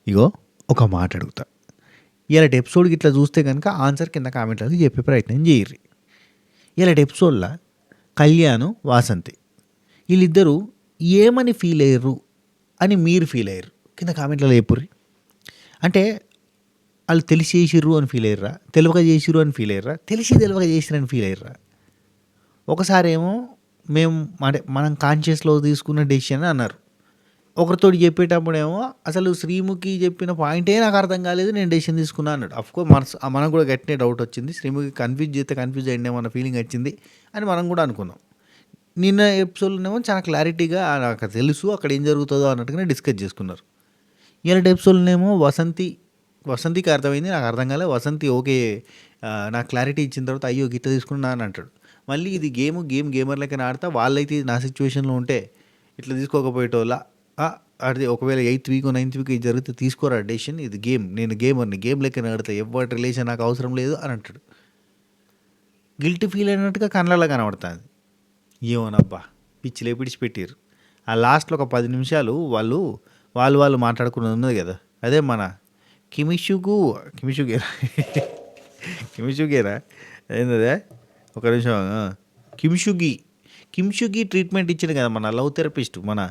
ఇగో ఒక మాట అడుగుతా. ఇయాలటి ఎపిసోడ్‌కి ఇట్లా చూస్తే గనుక ఆన్సర్ కింద కామెంట్‌లలో చెప్పే ప్రయత్నం చేయిర్రి. ఇయాలటి ఎపిసోడ్‌ల కళ్యాణ్, వాసంతి ఈళ్ళిద్దరూ ఏమని ఫీల్ అయ్యిర్రు అని మీరు ఫీల్ అయ్యిర్రు? కింద కామెంట్‌లలో చెప్పుర్రి. అంటే ఆళ్ళు తెలిసి చేసిర్రు అని ఫీల్ అయ్యిర్రా? తెలవక చేసిర్రు అని ఫీల్ అయ్యిర్రా? తెలిసి తెలవక చేసిర్రని ఫీల్ అయ్యిర్రా? ఒకసారేమో మేము అంటే మనం కాన్షియస్‌లో తీసుకున్న డెసిషన్ అన్నారు. ఒకరితోటి చెప్పేటప్పుడేమో అసలు శ్రీముఖి చెప్పిన పాయింటే నాకు అర్థం కాలేదు, నేను డెసిషన్ తీసుకున్నా అన్నాడు. అఫ్కోర్స్ మనకు కూడా గట్టినే డౌట్ వచ్చింది, శ్రీముఖి కన్ఫ్యూజ్ చేస్తే కన్ఫ్యూజ్ అయ్యిందేమో అన్న ఫీలింగ్ వచ్చింది అని మనం కూడా అనుకున్నాం. నిన్న ఎపిసోడ్లోనేమో చాలా క్లారిటీగా నాకు తెలుసు అక్కడ ఏం జరుగుతుందో అన్నట్టుగానే డిస్కస్ చేసుకున్నారు. ఇలాంటి ఎపిసోడ్లోనేమో వసంతికి అర్థమైంది, నాకు అర్థం కాలేదు. వసంతి ఓకే నాకు క్లారిటీ ఇచ్చిన తర్వాత అయ్యో గిట్ట తీసుకున్నా అని అంటాడు. మళ్ళీ ఇది గేమర్ లెక్కన ఆడతా, వాళ్ళైతే నా సిచ్యువేషన్లో ఉంటే ఇట్లా తీసుకోకపోయేటోళ్ళ అది ఒకవేళ 8th వీక్ 9th వీక్ ఇది జరిగితే తీసుకోరా డెసిషన్, ఇది గేమ్, నేను గేమ్ లెక్కన ఆడతా, ఎవరి రిలేషన్ నాకు అవసరం లేదు అని అంటాడు. గిల్టీ ఫీల్ అయినట్టుగా కళ్ళల్లో కనబడుతుంది. ఏమోనబ్బా పిచ్చి లేపిడిచి పెట్టారు. ఆ లాస్ట్లో ఒక 10 నిమిషాలు వాళ్ళు మాట్లాడుకున్నది ఉన్నది కదా, అదే మన కిమిషుగేరా కిమిషుగేరా ఏందదే ఒక నిమిషం కిమ్షుగి ట్రీట్మెంట్ ఇచ్చింది కదా మన లవ్ థెరపిస్ట్, మన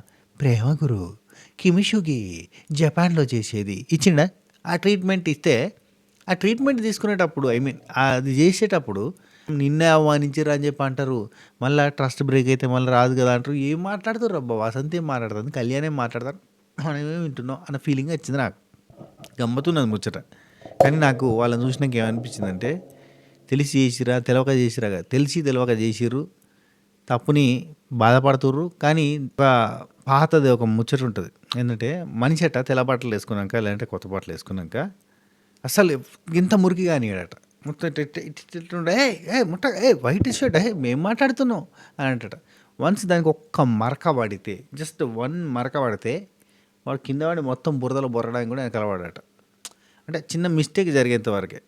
ప్రేమ గురు కిమిషుగి జపాన్లో చేసేది ఇచ్చిండా. ఆ ట్రీట్మెంట్ ఇస్తే ఆ ట్రీట్మెంట్ తీసుకునేటప్పుడు అది చేసేటప్పుడు నిన్నే అవమానించారు అని చెప్పి అంటారు. మళ్ళీ ట్రస్ట్ బ్రేక్ అయితే మళ్ళీ రాదు కదా అంటారు. ఏం మాట్లాడుతారు అబ్బా, వసంతి ఏం మాట్లాడుతుంది, కళ్యాణ్ ఏం మాట్లాడతారు, మనమేం వింటున్నాం అన్న ఫీలింగ్ వచ్చింది నాకు. గమ్మతున్నది ముచ్చట. కానీ నాకు వాళ్ళని చూసినాక ఏమనిపించిందంటే, తెలిసి చేసిరా తెలవక చేసిరా కదా, తెలిసి తెలవక చేసిర్రు, తప్పుని బాధపడుతుర్రు. కానీ పాతది ఒక ముచ్చట ఉంటుంది ఏంటంటే, మనిషి అట్ట తెల్ల బట్టలు వేసుకున్నాక లేదంటే కొత్త బట్టలు వేసుకున్నాక అసలు ఇంత మురికి కానియడట. మొత్తం ముట్ట వైట్ షర్ట్ మేము మాట్లాడుతున్నాం అని అంటట. వన్స్ దానికి ఒక్క మరక పడితే, జస్ట్ 1 మరక పడితే వాడు కింద వాడి మొత్తం బురదలో బొరడానికి కూడా వెనకాల పడాడట. అంటే చిన్న మిస్టేక్ జరిగేంత వరకే.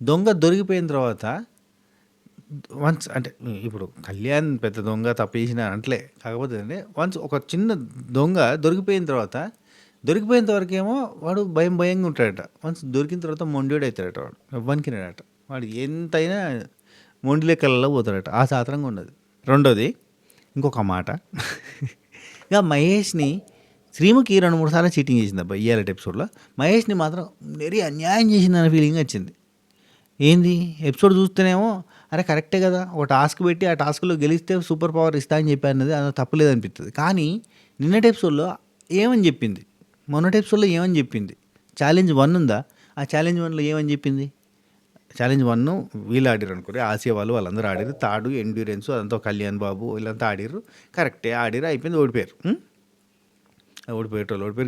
దొంగ దొరికిపోయిన తర్వాత వన్స్ అంటే ఇప్పుడు కళ్యాణ్ పెద్ద దొంగ తప్పేసిన అంటలే, కాకపోతే వన్స్ ఒక చిన్న దొంగ దొరికిపోయేంత వరకేమో వాడు భయంగా ఉంటాడట. వన్స్ దొరికిన తర్వాత మొండివాడు అవుతాడట, వాడు ఎవ్వనికి రాడట. వాడు ఎంతైనా మొండి లెక్కలలో పోతాడట. ఆ సాత్రంగా ఉండదు. రెండోది ఇంకొక మాట, ఇక మహేష్ని శ్రీముఖి 2-3 సార్లు చీటింగ్ చేసింది అబ్బా ఇయ్యాలటి ఎపిసోడ్లో. మహేష్ని మాత్రం మరీ అన్యాయం చేసిందన్న ఫీలింగ్ వచ్చింది. ఏంది ఎపిసోడ్ చూస్తేనేమో అరే కరెక్టే కదా, ఒక టాస్క్ పెట్టి ఆ టాస్క్లో గెలిస్తే సూపర్ పవర్ ఇస్తా అని చెప్పి అన్నది అది తప్పులేదనిపిస్తుంది. కానీ నిన్నటి ఎపిసోడ్లో ఏమని చెప్పింది, మొన్నటి ఎపిసోడ్లో ఏమని చెప్పింది, ఛాలెంజ్ 1 ఉందా, ఆ ఛాలెంజ్ 1లో ఏమని చెప్పింది, ఛాలెంజ్ 1 వీళ్ళు ఆడిరు అనుకోరు, ఆసియా వాళ్ళందరూ ఆడిరు, తాడు ఎండ్యూరెన్స్ అదంతా కళ్యాణ్ బాబు వీళ్ళంతా ఆడిరు, కరెక్టే ఆడిరు, అయిపోయింది, ఓడిపోయారు.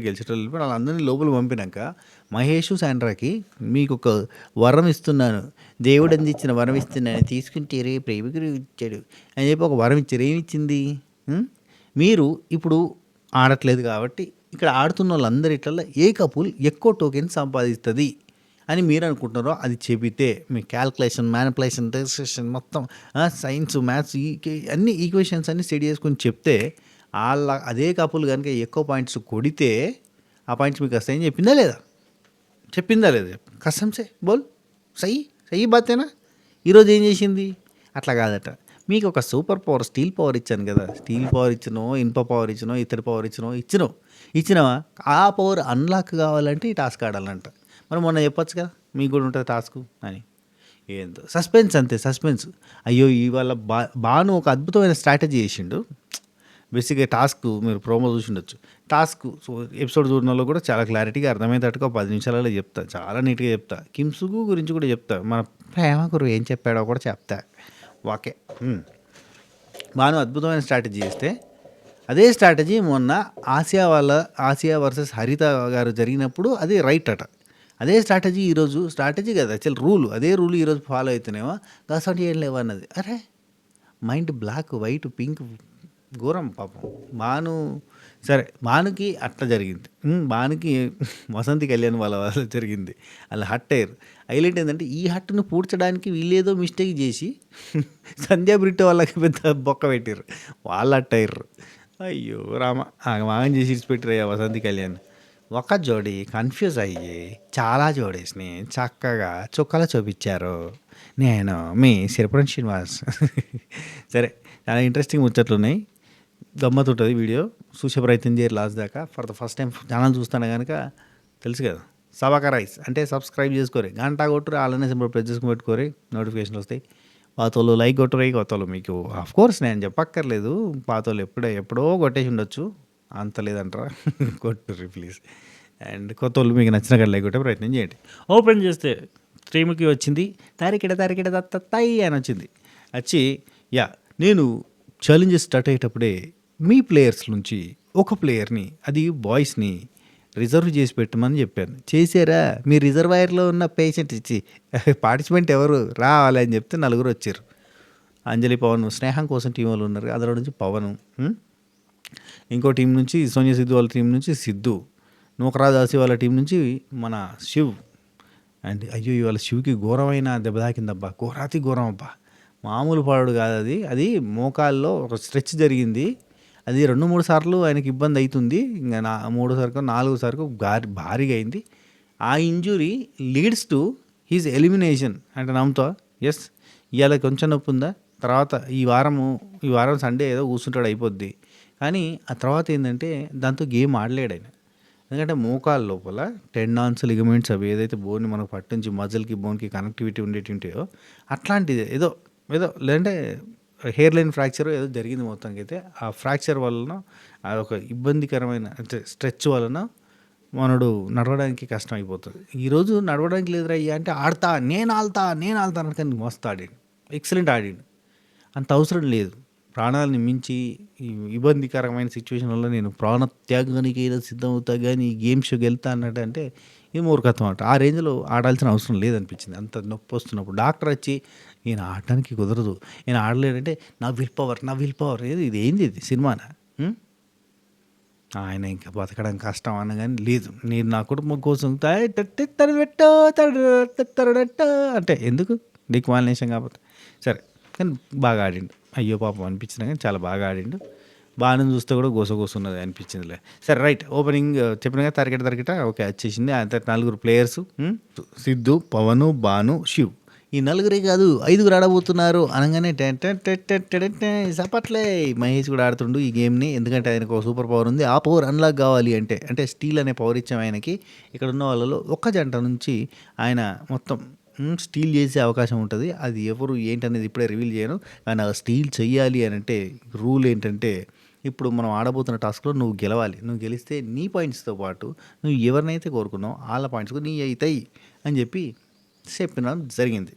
గెలిచేటోళ్ళు వాళ్ళందరినీ లోపల పంపినాక మహేష్ శాండ్రాకి మీకు ఒక వరం ఇస్తున్నాను, దేవుడు అందించిన వరం ఇస్తున్నాను, తీసుకుంటే రే ప్రేమికుడు ఇచ్చాడు అని చెప్పి ఒక వరం ఇచ్చారు. ఏమిచ్చింది, మీరు ఇప్పుడు ఆడట్లేదు కాబట్టి ఇక్కడ ఆడుతున్న వాళ్ళందరి ఇట్లలో ఏ కపుల్ ఎక్కువ టోకెన్ సంపాదిస్తుంది అని మీరు అనుకుంటున్నారో అది చెబితే మీ క్యాల్కులేషన్ మ్యానిపులేషన్ డెసిషన్ మొత్తం సైన్స్ మ్యాథ్స్ అన్ని ఈక్వేషన్స్ అన్నీ స్టడీ చేసుకొని చెప్తే వాళ్ళ అదే కపుల్ కనుక ఎక్కువ పాయింట్స్ కొడితే ఆ పాయింట్స్ మీకు వస్తాయని చెప్పిందా లేదా కసంసే బోల్ సही బాతేనా. ఈరోజు ఏం చేసింది, అట్లా కాదట, మీకు ఒక సూపర్ పవర్ స్టీల్ పవర్ ఇచ్చాను కదా, స్టీల్ పవర్ ఇచ్చినో ఇనుప పవర్ ఇచ్చినో ఇతర పవర్ ఇచ్చినావా, ఆ పవర్ అన్లాక్ కావాలంటే ఈ టాస్క్ ఆడాలంట. మరి మొన్న చెప్పొచ్చు కదా మీకు కూడా ఉంటుంది టాస్క్ అని. ఏందో సస్పెన్స్, అంతే సస్పెన్స్. అయ్యో ఇవాళ బాను ఒక అద్భుతమైన స్ట్రాటజీ చేసిండు. బేసిక్గా టాస్క్ మీరు ప్రోమో చూసి ఉండొచ్చు. టాస్క్ ఎపిసోడ్ చూడడంలో కూడా చాలా క్లారిటీగా అర్థమయ్యేటట్టుగా 10 నిమిషాలలో చెప్తా, చాలా నీట్గా చెప్తా. కిమ్సుగు గురించి కూడా చెప్తా, మన ప్రేమ గురు ఏం చెప్పాడో కూడా చెప్తా. ఓకే, బాను అద్భుతమైన స్ట్రాటజీ చేస్తే అదే స్ట్రాటజీ మొన్న ఆసియా వర్సెస్ హరిత గారు జరిగినప్పుడు అది రైట్ అట. అదే స్ట్రాటజీ ఈరోజు స్ట్రాటజీ కదా యాక్చువల్ రూల్, అదే రూల్ ఈరోజు ఫాలో అవుతున్నామో కాసంటి ఏం లేవన్నది. అరే మైండ్ బ్లాక్ వైట్ పింక్ ఘోరం పాపం. భానుకి అట్లా జరిగింది, భానుకి వసంతి కళ్యాణ్ వాళ్ళ జరిగింది, అలా హట్ అయ్యారు. హైలైట్ ఏంటంటే ఈ హట్టును పూడ్చడానికి వీళ్ళేదో మిస్టేక్ చేసి సంధ్యా బ్రిట్టో వాళ్ళకి పెద్ద బొక్క పెట్టారు, వాళ్ళు హట్ అయ్యారు. అయ్యో రామ, ఆగం చేసి పెట్టారయ్యా వసంతి కళ్యాణ్. ఒక జోడి కన్‌ఫ్యూజ్ అయ్యి చాలా జోడీస్‌ని చక్కగా చుక్కలు చూపిచ్చారు. నేను మీ సిరిపురం శ్రీనివాస్. సరే, చాలా ఇంట్రెస్టింగ్ ముచ్చట్లున్నాయి. గమ్మత్తుంటది వీడియో. చూసే ప్రయత్నం చేయరు లాస్ట్ దాకా. For the first time channel చూస్తాను గనక తెలుసు కదా! సబాకా రైస్ అంటే సబ్స్క్రైబ్ చేసుకోరి. గంట కొట్టుర్రి, ఆల్ సింబల్ ప్రెస్ చేసుకొని పెట్టుకోరి. నోటిఫికేషన్‌లు వస్తాయి. పాతోళ్ళు లైక్ కొట్టుర్రి. కొత్తోళ్ళు మీకు ఆఫ్‌కోర్స్ నేను చెప్పక్కర్లేదు. పాతోళ్ళు ఎప్పుడో కొట్టేసి ఉండొచ్చు. అంత లేదంటారా? కొట్టుర్రి ప్లీజ్. అండ్ కొత్తోళ్ళు మీకు నచ్చిన కాడ లైక్ కొట్టే ప్రయత్నం చేయండి. ఓపెన్ చేస్తే స్ట్రీమ్‌కి వచ్చింది. తరికిడ తై అని వచ్చింది. వచ్చి నేను ఛాలెంజెస్ స్టార్ట్ అయ్యేటప్పుడే మీ ప్లేయర్స్ నుంచి ఒక ప్లేయర్‌ని, అది బాయ్స్‌ని రిజర్వ్ చేసి పెట్టమని చెప్పాను. చేశారా? మీ రిజర్వాయర్‌లో ఉన్న పేషెంట్ పార్టిసిపెంట్ ఎవరు రావాలి అని చెప్తే నలుగురు వచ్చారు. అంజలి, పవన్, స్నేహం కోసం టీం వాళ్ళు ఉన్నారు. అందులో నుంచి పవను, ఇంకో టీం నుంచి సోనియా సిద్ధు వాళ్ళ టీం నుంచి సిద్ధు, నూకరాజ్ దాసి వాళ్ళ టీం నుంచి మన శివ్. అండ్ అయ్యో ఇవాళ శివ్కి ఘోరమైన దెబ్బ తాకిందబ్బా, ఘోరాతి ఘోరం అబ్బా, మామూలు పాడు కాదు అది. అది మోకాల్లో ఒక స్ట్రెచ్ జరిగింది. అది 2-3 సార్లు ఆయనకి ఇబ్బంది అవుతుంది. ఇంకా మూడో సారికో 4 సారికో భారీగా అయింది. ఆ injury leads to his elimination అంటే నమ్ముతా. ఎస్, ఇవాళ కొంచెం నొప్పి ఉందా, తర్వాత ఈ వారం సండే ఏదో కూర్చుంటాడు అయిపోద్ది. కానీ ఆ తర్వాత ఏంటంటే దాంతో గేమ్ ఆడలేడు ఆయన. ఎందుకంటే మోకాళ్ళ లోపల టెండాన్స్, లిగమెంట్స్ అవి ఏదైతే బోన్ని మనకు పట్టించి మజిల్కి బోన్కి కనెక్టివిటీ ఉండేవి ఉంటాయో అట్లాంటిది ఏదో లేదంటే హెయిర్ లైన్ ఫ్రాక్చర్ ఏదో జరిగింది మొత్తానికి. అయితే ఆ ఫ్రాక్చర్ వలన అదొక ఇబ్బందికరమైన అంటే స్ట్రెచ్ వలన మనడు నడవడానికి కష్టం అయిపోతుంది. ఈరోజు నడవడానికి లేదురా అయ్యా అంటే నేను ఆళ్తా అని, కానీ మస్తు ఆడాడు, ఎక్సలెంట్ ఆడాడు. అంత అవసరం లేదు. ప్రాణాలని మించి ఈ ఇబ్బందికరమైన సిచ్యువేషన్లో నేను ప్రాణత్యాగానికైనా సిద్ధమవుతా కానీ ఈ గేమ్ షోకి వెళ్తా అన్నట్టు అంటే ఇది మూర్ఖత్వం అంట. ఆ రేంజ్లో ఆడాల్సిన అవసరం లేదనిపించింది. అంత నొప్పి వస్తున్నప్పుడు డాక్టర్ వచ్చి ఈయన ఆడటానికి కుదరదు, ఈయన ఆడలేడంటే నా విల్ పవర్ ఇది ఏంది, ఇది సినిమానా? ఆయన ఇంకా బతకడం కష్టం అనగానే లేదు, నేను నా కుటుంబం కోసం అంటే ఎందుకు దిక్మాలినేషన్ కాకపోతే సరే. కానీ బాగా ఆడిండు. అయ్యో పాపం అనిపించింది కానీ చాలా బాగా ఆడిండు. బాణం చూస్తే కూడా గోసగోసున్నది అనిపించిందిలే. సరే రైట్, ఓపెనింగ్ చెప్పినగా తరికిట ఓకే వచ్చేసింది. అంత 4 ప్లేయర్స్, సిద్ధు, పవను, బాను, శివ్. ఈ 4 కాదు 5 ఆడబోతున్నారు అనగానే సపట్లే మహేష్ కూడా ఆడుతుండు ఈ గేమ్ని. ఎందుకంటే ఆయనకు ఒక సూపర్ పవర్ ఉంది. ఆ పవర్ అన్లాక్ కావాలి అంటే స్టీల్ అనే పవర్ ఇచ్చాం ఆయనకి. ఇక్కడ ఉన్న వాళ్ళలో ఒక్క జంట నుంచి ఆయన మొత్తం స్టీల్ చేసే అవకాశం ఉంటుంది. అది ఎవరు ఏంటనేది ఇప్పుడే రివీల్ చేయను. కానీ ఆ స్టీల్ చెయ్యాలి అని అంటే రూల్ ఏంటంటే ఇప్పుడు మనం ఆడబోతున్న టాస్క్లో నువ్వు గెలవాలి. నువ్వు గెలిస్తే నీ పాయింట్స్తో పాటు నువ్వు ఎవరినైతే కోరుకున్నావు వాళ్ళ పాయింట్స్ నీ అవుతాయి అని చెప్పి చెప్పడం జరిగింది.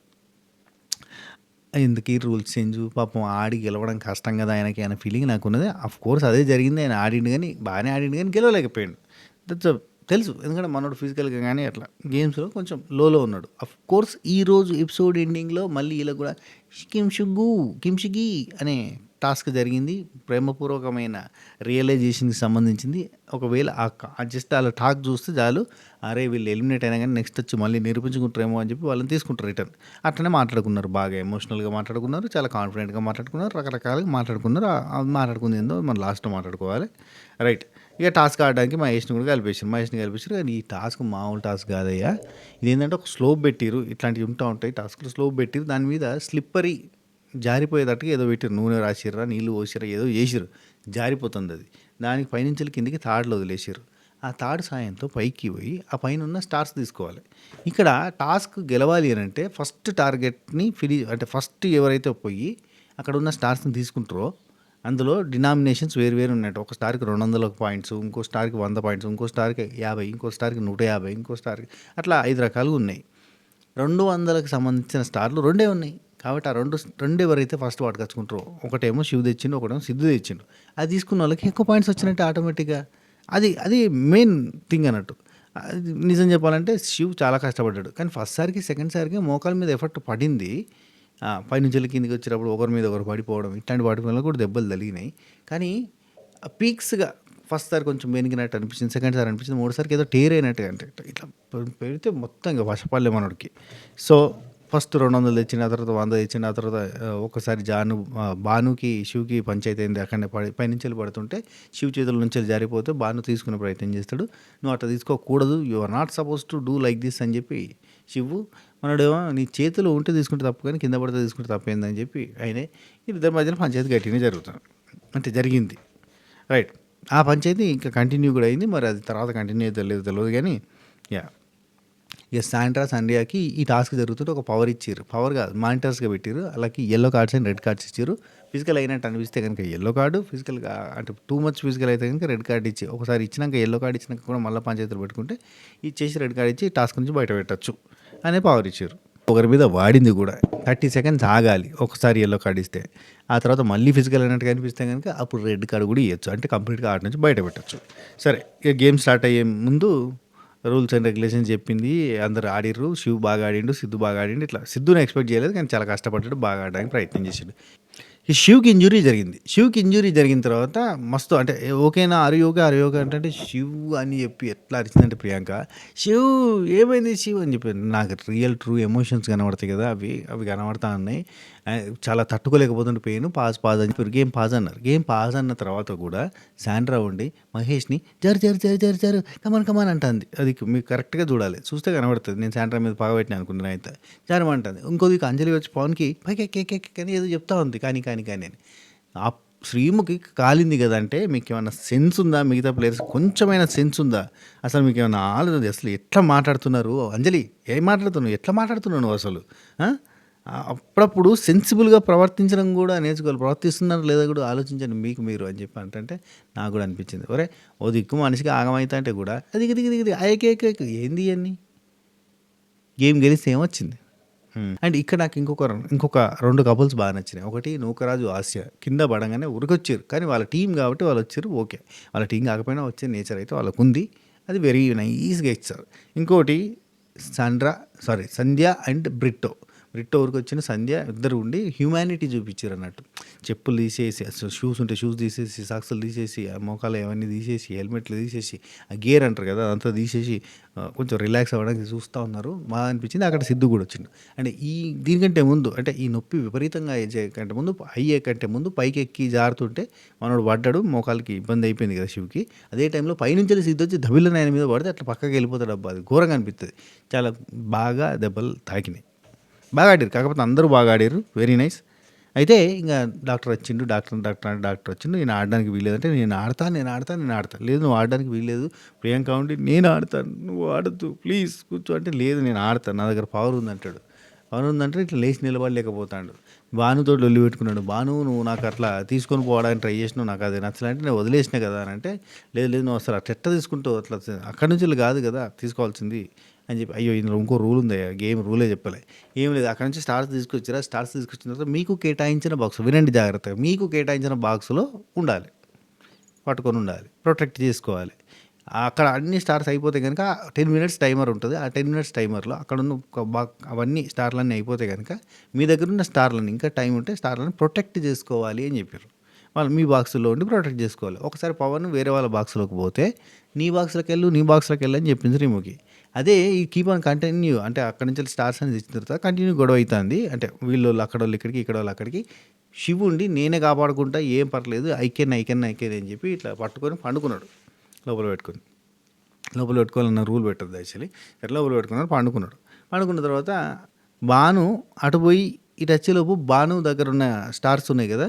ఎందుకు ఈ రూల్స్ చేంజ్, పాపం ఆడి గెలవడం కష్టం కదా ఆయనకి అనే ఫీలింగ్ నాకు ఉన్నది. కోర్స్ అదే జరిగింది. ఆయన ఆడిండు కానీ బాగానే ఆడిండు కానీ గెలవలేకపోయాడు. దట్స్ తెలుసు. ఎందుకంటే మనోడు ఫిజికల్గా కానీ అట్లా గేమ్స్లో కొంచెం లోలో ఉన్నాడు. కోర్స్ ఈరోజు ఎపిసోడ్ ఎండింగ్లో మళ్ళీ ఇలా కూడా కిమ్షిగి అనే టాస్క్ జరిగింది. ప్రేమపూర్వకమైన రియలైజేషన్కి సంబంధించింది. ఒకవేళ జస్ట్ అలా టాక్ చూస్తే చాలు, అరే వీళ్ళు ఎలిమినేట్ అయినా కానీ నెక్స్ట్ వచ్చి మళ్ళీ నిరూపించుకుంటారేమో అని చెప్పి వాళ్ళని తీసుకుంటారు రిటర్న్. అట్లనే మాట్లాడుకున్నారు, బాగా ఎమోషనల్గా మాట్లాడుకున్నారు, చాలా కాన్ఫిడెంట్గా మాట్లాడుకున్నారు, రకరకాలుగా మాట్లాడుకున్నారు. మాట్లాడుకుంది ఏందో మనం లాస్ట్లో మాట్లాడుకోవాలి. రైట్, ఇక టాస్క్ ఆడడానికి మహేష్ని కూడా కలిపేశారు. కానీ ఈ టాస్క్ మామూలు టాస్క్ కాదయ్యా. ఇదేంటంటే ఒక స్లోప్ పెట్టిరు, ఇట్లాంటివి ఉంటాయి టాస్క్లు. స్లోప్ పెట్టిరు, దాని మీద స్లిప్పరీ జారిపోయేటట్టుగా ఏదో పెట్టిరు. నూనె రాసిర్రా, నీళ్ళు పోసిర్రా, ఏదో చేసిరు, జారిపోతుంది అది. దానికి పైనుంచి కిందికి తాడులో వదిలేసారు. ఆ తాడు సాయంతో పైకి పోయి ఆ పైన ఉన్న స్టార్స్ తీసుకోవాలి. ఇక్కడ టాస్క్ గెలవాలి అని అంటే ఫస్ట్ టార్గెట్ని అంటే ఫస్ట్ ఎవరైతే పోయి అక్కడ ఉన్న స్టార్స్ని తీసుకుంటారో అందులో డినామినేషన్స్ వేరు ఉన్నట్టు. ఒక స్టార్కి 200 పాయింట్స్, ఇంకో స్టార్కి 100 పాయింట్స్, ఇంకో స్టార్కి 50, ఇంకో స్టార్కి 150, ఇంకో స్టార్కి అట్లా 5 రకాలుగా ఉన్నాయి. 200కి సంబంధించిన స్టార్లు 2 ఉన్నాయి. కాబట్టి ఆ రెండు ఎవరైతే ఫస్ట్ పట్టుకొచ్చుకుంటారో, ఒకటేమో శివ్ తెచ్చిండు, ఒకటేమో సిద్ధు తెచ్చిండు, అది తీసుకున్న వాళ్ళకి ఎక్కువ పాయింట్స్ వచ్చినట్టు ఆటోమేటిక్గా. అది మెయిన్ థింగ్ అన్నట్టు. నిజం చెప్పాలంటే శివ్ చాలా కష్టపడ్డాడు. కానీ ఫస్ట్ సారికి సెకండ్ సారికి మోకాల మీద ఎఫెక్ట్ పడింది. పైనుంచి కిందికి వచ్చేటప్పుడు ఒకరి మీద ఒకరు పడిపోవడం, ఇట్లాంటి వాటి వల్ల కూడా దెబ్బలు తగిలినాయి. కానీ పీక్స్గా ఫస్ట్ సారి కొంచెం బెనికినట్టు అనిపించింది, సెకండ్ సారి అనిపించింది, మూడోసారికి ఏదో టేర్ అయినట్టుగా అంటే ఇట్లా పెడితే మొత్తం ఇంకా వశపడలే మనోడికి. సో ఫస్ట్ 200 తెచ్చిండు. ఆ తర్వాత 100 తెచ్చిండు. ఆ తర్వాత ఒక్కసారి భానుకి, శివ్‌కి పంచాయతీ అయింది. అక్కడనే పైనుంచెళ్ళి పడుతుంటే శివ్ చేతుల నుంచెళ్ళి జారిపోతే భాను తీసుకునే ప్రయత్నం చేస్తాడు. "నువ్వు అట్లా తీసుకోకూడదు. You are not suppose to do like this" అని చెప్పి శివు మనోడేమో "నీ చేతిలో ఉంటే తీసుకుంటే తప్పు కానీ కింద పడితే తీసుకుంటే తప్పేందని" చెప్పి ఆయనే వీళ్ళిద్దరి మధ్యన పంచాయతీ గట్టిగానే జరుగుతుంది. అంటే జరిగింది. రైట్. ఆ పంచాయతీ ఇంకా కంటిన్యూ కూడా అయింది. మరి అది తర్వాత కంటిన్యూ అయితే లేదో తెలియదు కానీ యాహ్! ఇక శాండ్రా, సంధ్యకి ఈ టాస్క్ జరుగుతుంటే ఒక పవర్ ఇచ్చిర్రు. పవర్ కాదు మానిటర్స్‌గా పెట్టిర్రు. ఆళ్ళకి yellow cards and red cards ఇచ్చిర్రు. ఫిజికల్ అయినట్టు అనిపిస్తే గనుక యెల్లో కార్డు, ఫిజికల్‌గా అంటే టూ మచ్ ఫిజికల్ అయితే గనుక రెడ్ కార్డ్ ఇచ్చి ఒకసారి ఇచ్చినాక యెల్లో కార్డ్ ఇచ్చినాక కూడా మళ్ళీ పంచాయతీలు పెట్టుకుంటే ఇచ్చేసి రెడ్ కార్డ్ ఇచ్చి టాస్క్ నుంచి బయట పెట్టొచ్చు అనే పవర్ ఇచ్చిర్రు. ఒకరి మీద వాడింది కూడా 30 సెకండ్స్ ఆగాలి ఒకసారి యెల్లో కార్డ్ ఇస్తే. ఆ తర్వాత మళ్ళీ ఫిజికల్ అయినట్టుగా అనిపిస్తే గనుక అప్పుడు రెడ్ కార్డ్ కూడా ఇయ్యొచ్చు. అంటే కంప్లీట్‌గా ఆట నుంచి బయట పెట్టొచ్చు. సరే ఇక గేమ్ స్టార్ట్ అయ్యే ముందు రూల్స్ అండ్ రెగ్యులేషన్స్ చెప్పింది. అందరూ ఆడిర్రు. శివ్ బాగా ఆడిండు, సిద్ధు బాగా ఆడిండు. ఇట్లా సిద్ధుని ఎక్స్పెక్ట్ చేయలేదు కానీ చాలా కష్టపడ్డాడు. బాగా ఆడడానికి ప్రయత్నం చేసిండు. ఈ శివ్‌కి ఇంజ్యూరీ జరిగింది. శివ్‌కి ఇంజ్యూరీ జరిగిన తర్వాత మస్తు అంటే ఓకేనా are you okay? Are you okay? అంటే శివ్ అని చెప్పి ఎట్లా అరిచిందంటే ప్రియాంక, "శివ్ ఏమైంది శివ్" అని చెప్పి నాకు రియల్ ట్రూ ఎమోషన్స్ కనబడతాయి కదా! అవి కనబడతా ఉన్నాయి. చాలా తట్టుకోలేకపోతుంటే పెయిన్ పాజ్ అని చెప్పారు. గేమ్ పాజ్ అన్నారు. గేమ్ పాజ్ అన్న తర్వాత కూడా శాండ్రా ఉండి మహేష్‌ని జరు కమాన్ అంటంది. అది మీకు కరెక్ట్‌గా చూడాలి. చూస్తే కనబడుతది. నేను శాండ్రా మీద పగబట్టిన అనుకున్నాను అయితే. జారమంటంది. ఇంకో దిక్కు అంజలి వచ్చి పవన్‌కి పైకెక్కి అని ఏదో చెప్తా ఉంది. కానీ అని. ఆ శ్రీముఖి కాలింది కదా! అంటే మీకేమన్నా సెన్స్ ఉందా? మిగతా ప్లేయర్స్ కొంచెమైనా సెన్స్ ఉందా? అసలు మీకేమన్నా ఆలోచన అసలు ఎట్లా మాట్లాడుతున్నారు? అంజలి ఏం మాట్లాడుతున్నావు? ఎట్లా మాట్లాడుతున్నావు నువ్వు అసలు? ఆ! అప్పుడప్పుడు సెన్సిబుల్‌గా ప్రవర్తించడం కూడా నేర్చుకోవాలి. ప్రవర్తిస్తున్నారో లేదో కూడా ఆలోచించండి మీకు మీరు అని చెప్పి అంటే నాకు కూడా అనిపించింది. ఒరేయ్! ఓ దిక్కు మనిషికి ఆగమైతా అంటే కూడా దిగి ఏక్ ఏంది ఇయన్నీ? గేమ్ గెలిస్తే ఏమొచ్చింది? అండ్ ఇక్కడ నాకు ఇంకొక 2 కపుల్స్ బాగా నచ్చినాయి. ఒకటి నూకరాజు, ఆస్య కింద పడంగానే ఉరికొచ్చిర్రు. కానీ వాళ్ళ టీమ్ కాబట్టి వాళ్ళు వచ్చిర్రు ఓకే. వాళ్ళ టీమ్ కాకపోయినా వచ్చే నేచర్ అయితే వాళ్ళకుంది. అది వెరీ నైస్‌గా ఇచ్చారు. ఇంకోటి సంధ్య అండ్ బ్రిట్టో ఊరికొచ్చిన సంధ్య ఇద్దరు ఉండి హ్యుమానిటీ చూపించారన్నట్టు. చెప్పులు తీసేసి అసలు షూస్ ఉంటే షూస్ తీసేసి, సాక్సులు తీసేసి, ఆ మోకాలు అవన్నీ తీసేసి, హెల్మెట్లు తీసేసి, ఆ గేర్ అంటారు కదా! అదంతా తీసేసి కొంచెం రిలాక్స్ అవ్వడానికి చూస్తూ ఉన్నారు. బాగా అనిపించింది. అక్కడ సిద్ధు కూడా వచ్చిండు. అంటే దీనికంటే ముందు అంటే ఈ నొప్పి విపరీతంగా కంటే ముందు అయ్యే కంటే ముందు పైకెక్కి జారుతుంటే మనోడు పడ్డాడు. మోకాలికి ఇబ్బంది అయిపోయింది కదా శివ్‌కి. అదే టైంలో పైనుంచెల్లి సిద్ధు వచ్చి దబిల్లన ఆయన మీద పడితే అట్లా పక్కకి వెళ్ళిపోతాడు అబ్బా! అది ఘోరంగా అనిపిత్తది. చాలా బాగా దెబ్బలు తాకినాయి. బాగా ఆడిర్రు. కాకపోతే అందరూ బాగా ఆడిర్రు. Very nice. అయితే ఇంక డాక్టర్ వచ్చిండు. డాక్టర్ వచ్చిండు. నేను ఆడడానికి వీల్లేదంటే నేను ఆడతా. లేదు నువ్వు ఆడడానికి వీల్లేదు. ప్రియాంక ఉండి నేను ఆడతాను. నువ్వు ఆడొద్దు ప్లీజ్ కూర్చో అంటే లేదు నేను ఆడతాను. నా దగ్గర పవర్ ఉందంటాడు. పవర్ ఉందంటే ఇట్లా లేచి నిలబడలేకపోతాడు. భానుతోటి లొల్లి పెట్టుకున్నాడు. భాను నువ్వు నాకు అట్లా తీసుకొని పోవడానికి ట్రై చేసినావు. నాకు అది నచ్చలంటే నేను వదిలేసినా కదా అని అంటే లేదు నువ్వు అసలు అట్లా ఎట్ట తీసుకుంటావు అట్లా అక్కడి నుంచి కాదు కదా తీసుకోవాల్సింది అని చెప్పి అయ్యో ఇందులో ఇంకో రూల్ ఉంది గేమ్ రూలే చెప్పలే ఏం లేదు అక్కడ నుంచి స్టార్స్ తీసుకొచ్చారా స్టార్స్ తీసుకొచ్చిన తర్వాత మీకు కేటాయించిన బాక్స్ వినండి జాగ్రత్తగా మీకు కేటాయించిన బాక్స్లో ఉండాలి పట్టుకొని ఉండాలి ప్రొటెక్ట్ చేసుకోవాలి అక్కడ అన్ని స్టార్స్ అయిపోతే కనుక 10 మినిట్స్ టైమర్ ఉంటుంది ఆ 10 మినిట్స్ టైమర్లో అక్కడ ఉన్న అవన్నీ స్టార్లన్నీ అయిపోతే కనుక మీ దగ్గర ఉన్న స్టార్లను ఇంకా టైం ఉంటే స్టార్లను ప్రొటెక్ట్ చేసుకోవాలి అని చెప్పారు వాళ్ళు మీ బాక్సులో ఉండి ప్రొటెక్ట్ చేసుకోవాలి ఒకసారి పవన్ వేరే వాళ్ళ బాక్స్లోకి పోతే నీ బాక్స్లోకి వెళ్ళు అని చెప్పింది శ్రీముఖి అదే ఈ కీప్ ఆన్ కంటిన్యూ అంటే అక్కడి నుంచి స్టార్స్ అనేది ఇచ్చిన తర్వాత కంటిన్యూ గొడవ అవుతుంది అంటే వీళ్ళు అక్కడ వాళ్ళు ఇక్కడికి ఇక్కడ వాళ్ళు అక్కడికి శివుండి నేనే కాపాడుకుంటా ఏం పర్లేదు ఐకెన్ అని చెప్పి ఇట్లా పట్టుకొని పండుకున్నాడు లోపల పెట్టుకోవాలన్న రూల్ పెట్టద్దు యాక్చువల్లీ ఎట్లా లోపల పెట్టుకున్నాడు పండుకున్న తర్వాత బాను అటు పోయి ఇటు వచ్చేలోపు బాను దగ్గర ఉన్న స్టార్స్ ఉన్నాయి కదా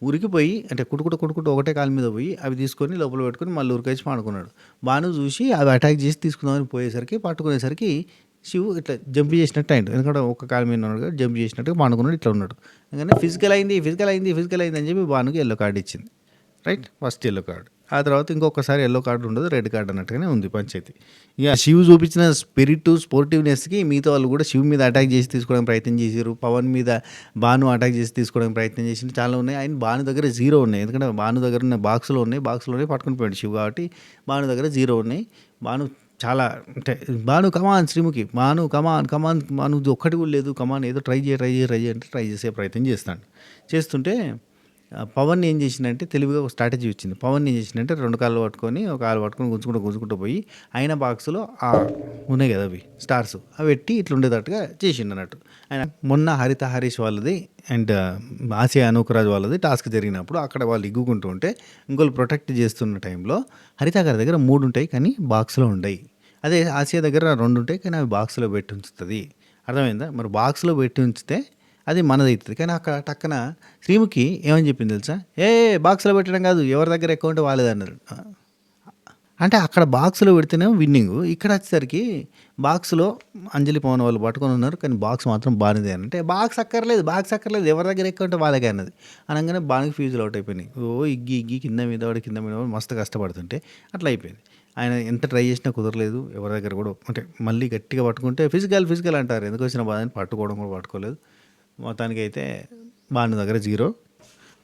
ఉరికిపోయి అంటే కుట్టుకుంటూ ఒకటే కాలు మీద పోయి అవి తీసుకొని లోపల పెట్టుకొని మళ్ళీ ఉరికొచ్చి పండుకున్నాడు బాను చూసి అవి అటాక్ చేసి తీసుకుందామని పోయేసరికి పట్టుకునేసరికి శివు ఇట్లా జంప్ చేసినట్టు అయింది ఎందుకంటే ఒక కాలు మీద ఉన్నాడు కదా జంప్ చేసినట్టుగా పండుకున్నాడు ఇట్లా ఉన్నాడు ఎందుకంటే ఫిజికల్ అయింది అని చెప్పి బానుకి ఎల్లో కార్డు ఇచ్చింది రైట్ ఫస్ట్ ఎల్లో కార్డు ఆ తర్వాత ఇంకొకసారి ఎల్లో కార్డు ఉండదు రెడ్ కార్డు అన్నట్టుగానే ఉంది పంచాయతీ ఇక శివ్ చూపించిన స్పిరిట్ స్పోర్టివ్నెస్కి మిగతా వాళ్ళు కూడా శివ్ మీద అటాక్ చేసి తీసుకోవడానికి ప్రయత్నం చేశారు పవన్ మీద బాను అటాక్ చేసి తీసుకోవడానికి ప్రయత్నం చేసి చాలా ఉన్నాయి ఆయన బాను దగ్గర 0 ఉన్నాయి ఎందుకంటే బాను దగ్గర ఉన్న బాక్స్లోనే పట్టుకుని పోయాడు శివ్ కాబట్టి బాను దగ్గర 0 ఉన్నాయి బాను చాలా అంటే బాను కమాన్ శ్రీముఖి బాను కమాన్ బాను ఒక్కటి కూడా లేదు కమాన్ ఏదో ట్రై చేయి అంటే ట్రై చేసే ప్రయత్నం చేస్తాడు చేస్తుంటే పవన్ ఏం చేసిండంటే తెలివిగా ఒక స్ట్రాటజీ వచ్చింది. పవన్ ఏం చేసిండంటే 2 కాళ్ళు పట్టుకొని, ఒక కాలు పట్టుకొని గుంజుకుంటూ పోయి ఆయన బాక్స్‌లో ఉన్నాయి కదా అవి స్టార్స్ అవి పెట్టి ఇట్లా ఉండేటట్టుగా చేసిండన్నట్టు. ఆయన మొన్న హరిత హరీష్ వాళ్ళది అండ్ ఆసియా అనూకరాజ్ వాళ్ళది టాస్క్ జరిగినప్పుడు అక్కడ వాళ్ళు ఇగ్గుకుంటూ ఉంటే ఇంకోళ్ళు ప్రొటెక్ట్ చేస్తున్న టైంలో హరిత గారి దగ్గర 3 ఉంటాయి కానీ బాక్స్‌లో ఉండయి. అదే ఆసియా దగ్గర 2 ఉంటాయి కానీ అవి బాక్స్‌లో పెట్టి ఉంచుతది. అర్థమైందా? మరి బాక్స్‌లో పెట్టి ఉంచితే అది మనదైతది. కానీ అక్కడ టక్కన శ్రీముఖి ఏమని చెప్పింది తెలుసా? బాక్స్‌లో పెట్టడం కాదు ఎవరి దగ్గర అకౌంట్ వాళ్ళదన్నారు. అంటే అక్కడ బాక్స్‌లో పెడితేనేమో విన్నింగు. ఇక్కడ వచ్చేసరికి బాక్స్‌లో అంజలి పవన్ వాళ్ళు పట్టుకొని ఉన్నారు. కానీ బాక్స్ మాత్రం బానుదే అని. అంటే బాక్స్ అక్కర్లేదు ఎవరి దగ్గర అకౌంట్ వాళ్ళకే అన్నది. అనంగానే బానుకి ఫ్యూజులు అవుట్ అయిపోయినాయి. ఇగ్గి కింద మీద పడి మస్తు కష్టపడుతుంటే అట్లా అయిపోయింది. ఆయన ఎంత ట్రై చేసినా కుదరలేదు. ఎవరి దగ్గర కూడా అంటే మళ్ళీ గట్టిగా పట్టుకుంటే ఫిజికల్ అంటారు. ఎందుకు వచ్చిన బాధ అని పట్టుకోవడం కూడా పట్టుకోలేదు. మొత్తానికైతే భాను దగ్గర 0.